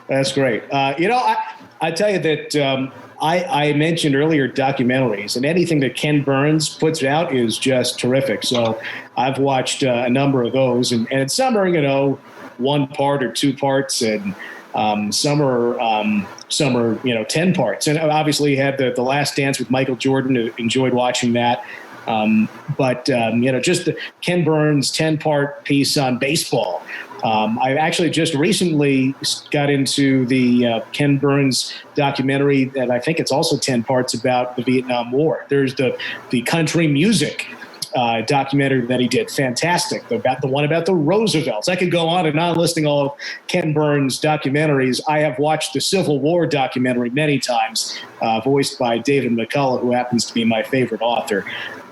That's great. I tell you that I mentioned earlier documentaries, and anything that Ken Burns puts out is just terrific. So I've watched a number of those, and some are, 1 part or 2 parts, and some are 10 parts. And obviously you had the Last Dance with Michael Jordan. Enjoyed watching that. But just the Ken Burns 10-part piece on baseball. I actually just recently got into the Ken Burns documentary, and I think it's also 10 parts about the Vietnam War. There's the country music documentary that he did. Fantastic. About the one about the Roosevelts. I could go on and on listing all of Ken Burns' documentaries. I have watched the Civil War documentary many times, voiced by David McCullough, who happens to be my favorite author.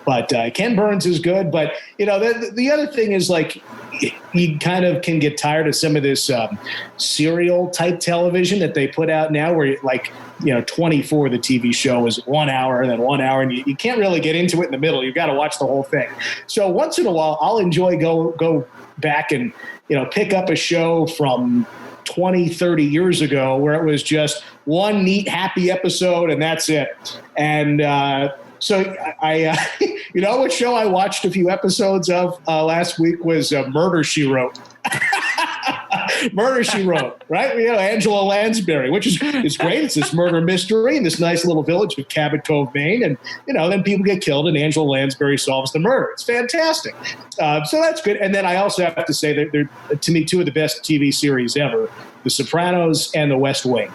But Ken Burns is good. But, the other thing is, like, you kind of can get tired of some of this serial type television that they put out now where, 24, the TV show is 1 hour and then 1 hour, and you can't really get into it in the middle. You've got to watch the whole thing. So once in a while, I'll enjoy go back and, pick up a show from 20, 30 years ago where it was just one neat, happy episode and that's it. And so I what show I watched a few episodes of last week was Murder, She Wrote. Murder, She Wrote, right? Angela Lansbury, which is it's great. It's this murder mystery in this nice little village of Cabot Cove, Maine. And, then people get killed and Angela Lansbury solves the murder. It's fantastic. So that's good. And then I also have to say that they're, to me, two of the best TV series ever, The Sopranos and The West Wing.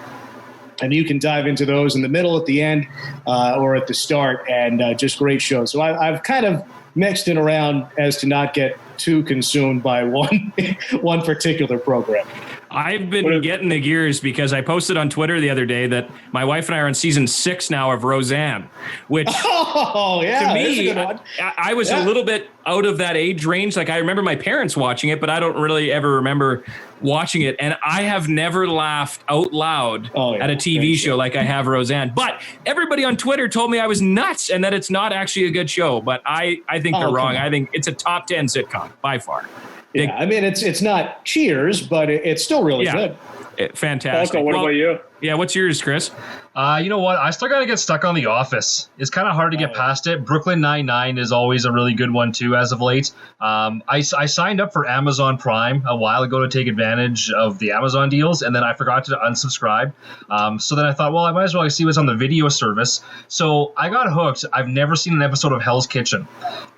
And you can dive into those in the middle, at the end, or at the start, and just great shows. So I've kind of mixed it around as to not get too consumed by one particular program. I've been getting the gears because I posted on Twitter the other day that my wife and I are on season 6 now of Roseanne, which to me, I was a little bit out of that age range. Like, I remember my parents watching it, but I don't really ever remember watching it. And I have never laughed out loud at a TV show like I have Roseanne. But everybody on Twitter told me I was nuts and that it's not actually a good show. But I think they're wrong. I think it's a top 10 sitcom by far. Yeah, I mean, it's not Cheers, but it's still really good. Fantastic. Falko, what about you? Yeah, what's yours, Chris? You know what? I still got to get stuck on The Office. It's kind of hard to get past it. Brooklyn Nine-Nine is always a really good one, too, as of late. I signed up for Amazon Prime a while ago to take advantage of the Amazon deals, and then I forgot to unsubscribe. So then I thought, well, I might as well see what's on the video service. So I got hooked. I've never seen an episode of Hell's Kitchen,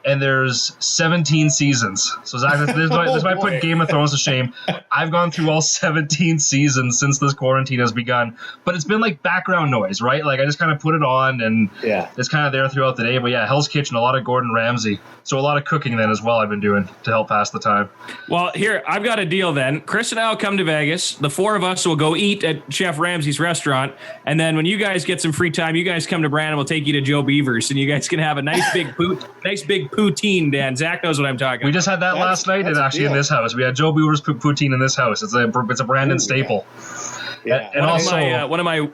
and there's 17 seasons. So Zach, this might put Game of Thrones to shame. I've gone through all 17 seasons since this quarantine has begun, but it's been like background noise, right? Like, I just kind of put it on and it's kind of there throughout the day. But yeah, Hell's Kitchen, a lot of Gordon Ramsay. So a lot of cooking then as well I've been doing to help pass the time. Well, here, I've got a deal then. Chris and I will come to Vegas. The four of us will go eat at Chef Ramsay's restaurant. And then when you guys get some free time, you guys come to Brandon. We'll take you to Joe Beaver's and you guys can have a nice big poutine, Dan. Zach knows what I'm talking about. We just had that last night and actually in this house. We had Joe Beaver's poutine in this house. It's a Brandon staple. Yeah. And one of my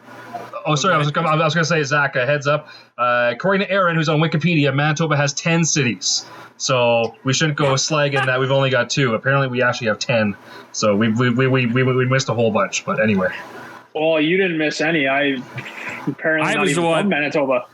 Oh, sorry. I was going to say, Zach, a heads up. According to Aaron, who's on Wikipedia, Manitoba has 10 cities. So we shouldn't go slagging that we've only got 2. Apparently, we actually have 10. So we missed a whole bunch. But anyway. Well, you didn't miss any. I was the one. Manitoba.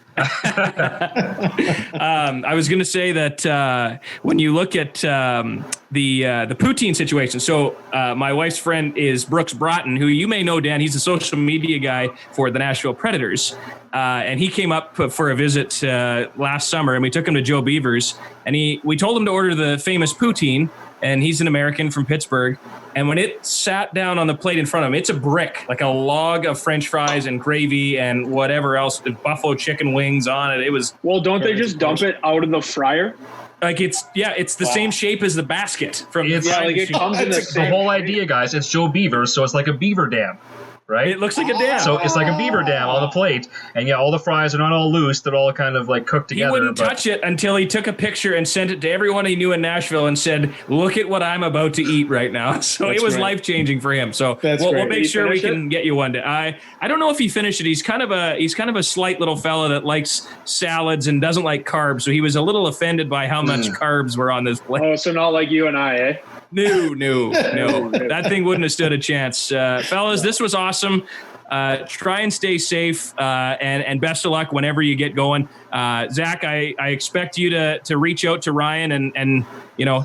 I was going to say that when you look at the poutine situation, so my wife's friend is Brooks Broughton, who you may know, Dan. He's a social media guy for the Nashville Predators, and he came up for a visit last summer, and we took him to Joe Beaver's, and we told him to order the famous poutine. And he's an American from Pittsburgh. And when it sat down on the plate in front of him, it's a brick, like a log of French fries and gravy and whatever else, buffalo chicken wings on it. It was. Well, don't they just dump it out of the fryer? Like it's the same shape as the basket from it comes in the whole idea, guys. It's Joe Beaver's, so it's like a beaver dam. Right? It looks like a dam. So it's like a beaver dam on the plate. And yeah, all the fries are not all loose. They're all kind of like cooked together. He wouldn't touch it until he took a picture and sent it to everyone he knew in Nashville and said, look at what I'm about to eat right now. So it was life-changing for him. So we'll make sure we can get you one day. I don't know if he finished it. He's kind of a slight little fella that likes salads and doesn't like carbs. So he was a little offended by how much carbs were on this plate. Oh, so not like you and I, eh? No. That thing wouldn't have stood a chance. Fellas, this was awesome. Try and stay safe, and best of luck whenever you get going. Zach, I expect you to reach out to Ryan and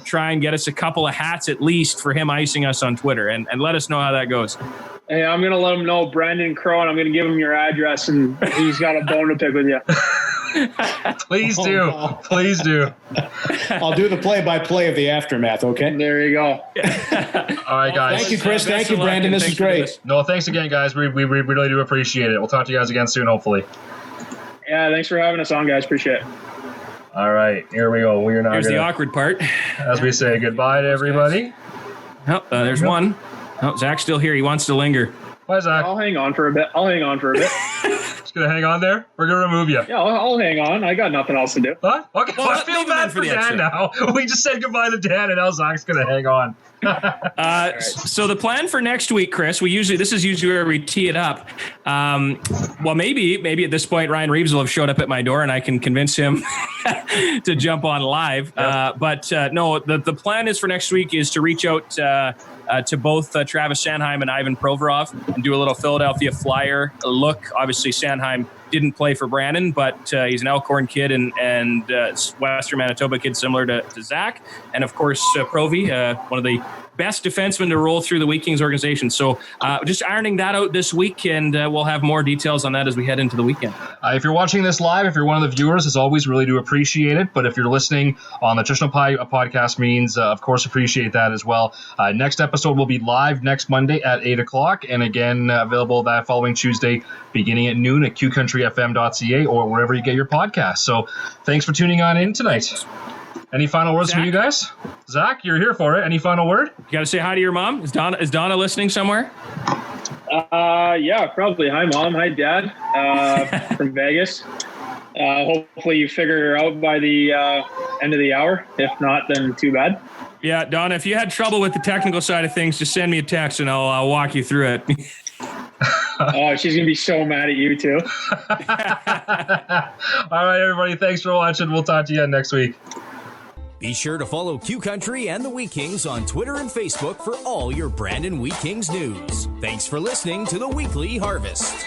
try and get us a couple of hats at least for him icing us on Twitter, and let us know how that goes. Hey, I'm going to let him know, Brandon Crowe, and I'm going to give him your address, and he's got a bone to pick with you. Please do. No. Please do. I'll do the play-by-play of the aftermath, okay? There you go. All right, guys. Thank you, Chris. Thank you, Brandon. This is great. No, thanks again, guys. We really do appreciate it. We'll talk to you guys again soon, hopefully. Yeah, thanks for having us on, guys. Appreciate it. All right, here we go. We're not. Here's the awkward part. As we say goodbye to everybody. Oh, there's one. Oh, Zach's still here. He wants to linger. Bye, Zach. I'll hang on for a bit. Just gonna hang on there. We're gonna remove you. Yeah, I'll hang on. I got nothing else to do. Huh? Okay. Well, I feel leave him bad in for for the Dan extra. now. We just said goodbye to Dan, and now Zach's gonna hang on. So the plan for next week, Chris, this is usually where we tee it up. Well, maybe at this point, Ryan Reeves will have showed up at my door and I can convince him to jump on live. But no, the plan is for next week is to reach out to both Travis Sanheim and Ivan Provorov and do a little Philadelphia Flyer look. Obviously, Sanheim didn't play for Brandon, but he's an Elkhorn kid and Western Manitoba kid similar to Zach. And of course, Provy, one of the best defensemen to roll through the Wheat Kings organization. So just ironing that out this week, and we'll have more details on that as we head into the weekend. If you're watching this live, if you're one of the viewers, as always, really do appreciate it. But if you're listening on the Traditional Pie podcast means, of course, appreciate that as well. Next episode will be live next Monday at 8 o'clock, and again, available that following Tuesday beginning at noon at qcountryfm.ca or wherever you get your podcasts. So thanks for tuning on in tonight. Any final words from you guys? Zach, you're here for it. Any final word? You got to say hi to your mom. Is Donna listening somewhere? Yeah, probably. Hi, Mom. Hi, Dad. From Vegas. Hopefully you figure her out by the end of the hour. If not, then too bad. Yeah, Donna, if you had trouble with the technical side of things, just send me a text and I'll walk you through it. Oh, she's going to be so mad at you, too. All right, everybody. Thanks for watching. We'll talk to you again next week. Be sure to follow Q Country and the Wheat Kings on Twitter and Facebook for all your Brandon Wheat Kings news. Thanks for listening to the Weekly Harvest.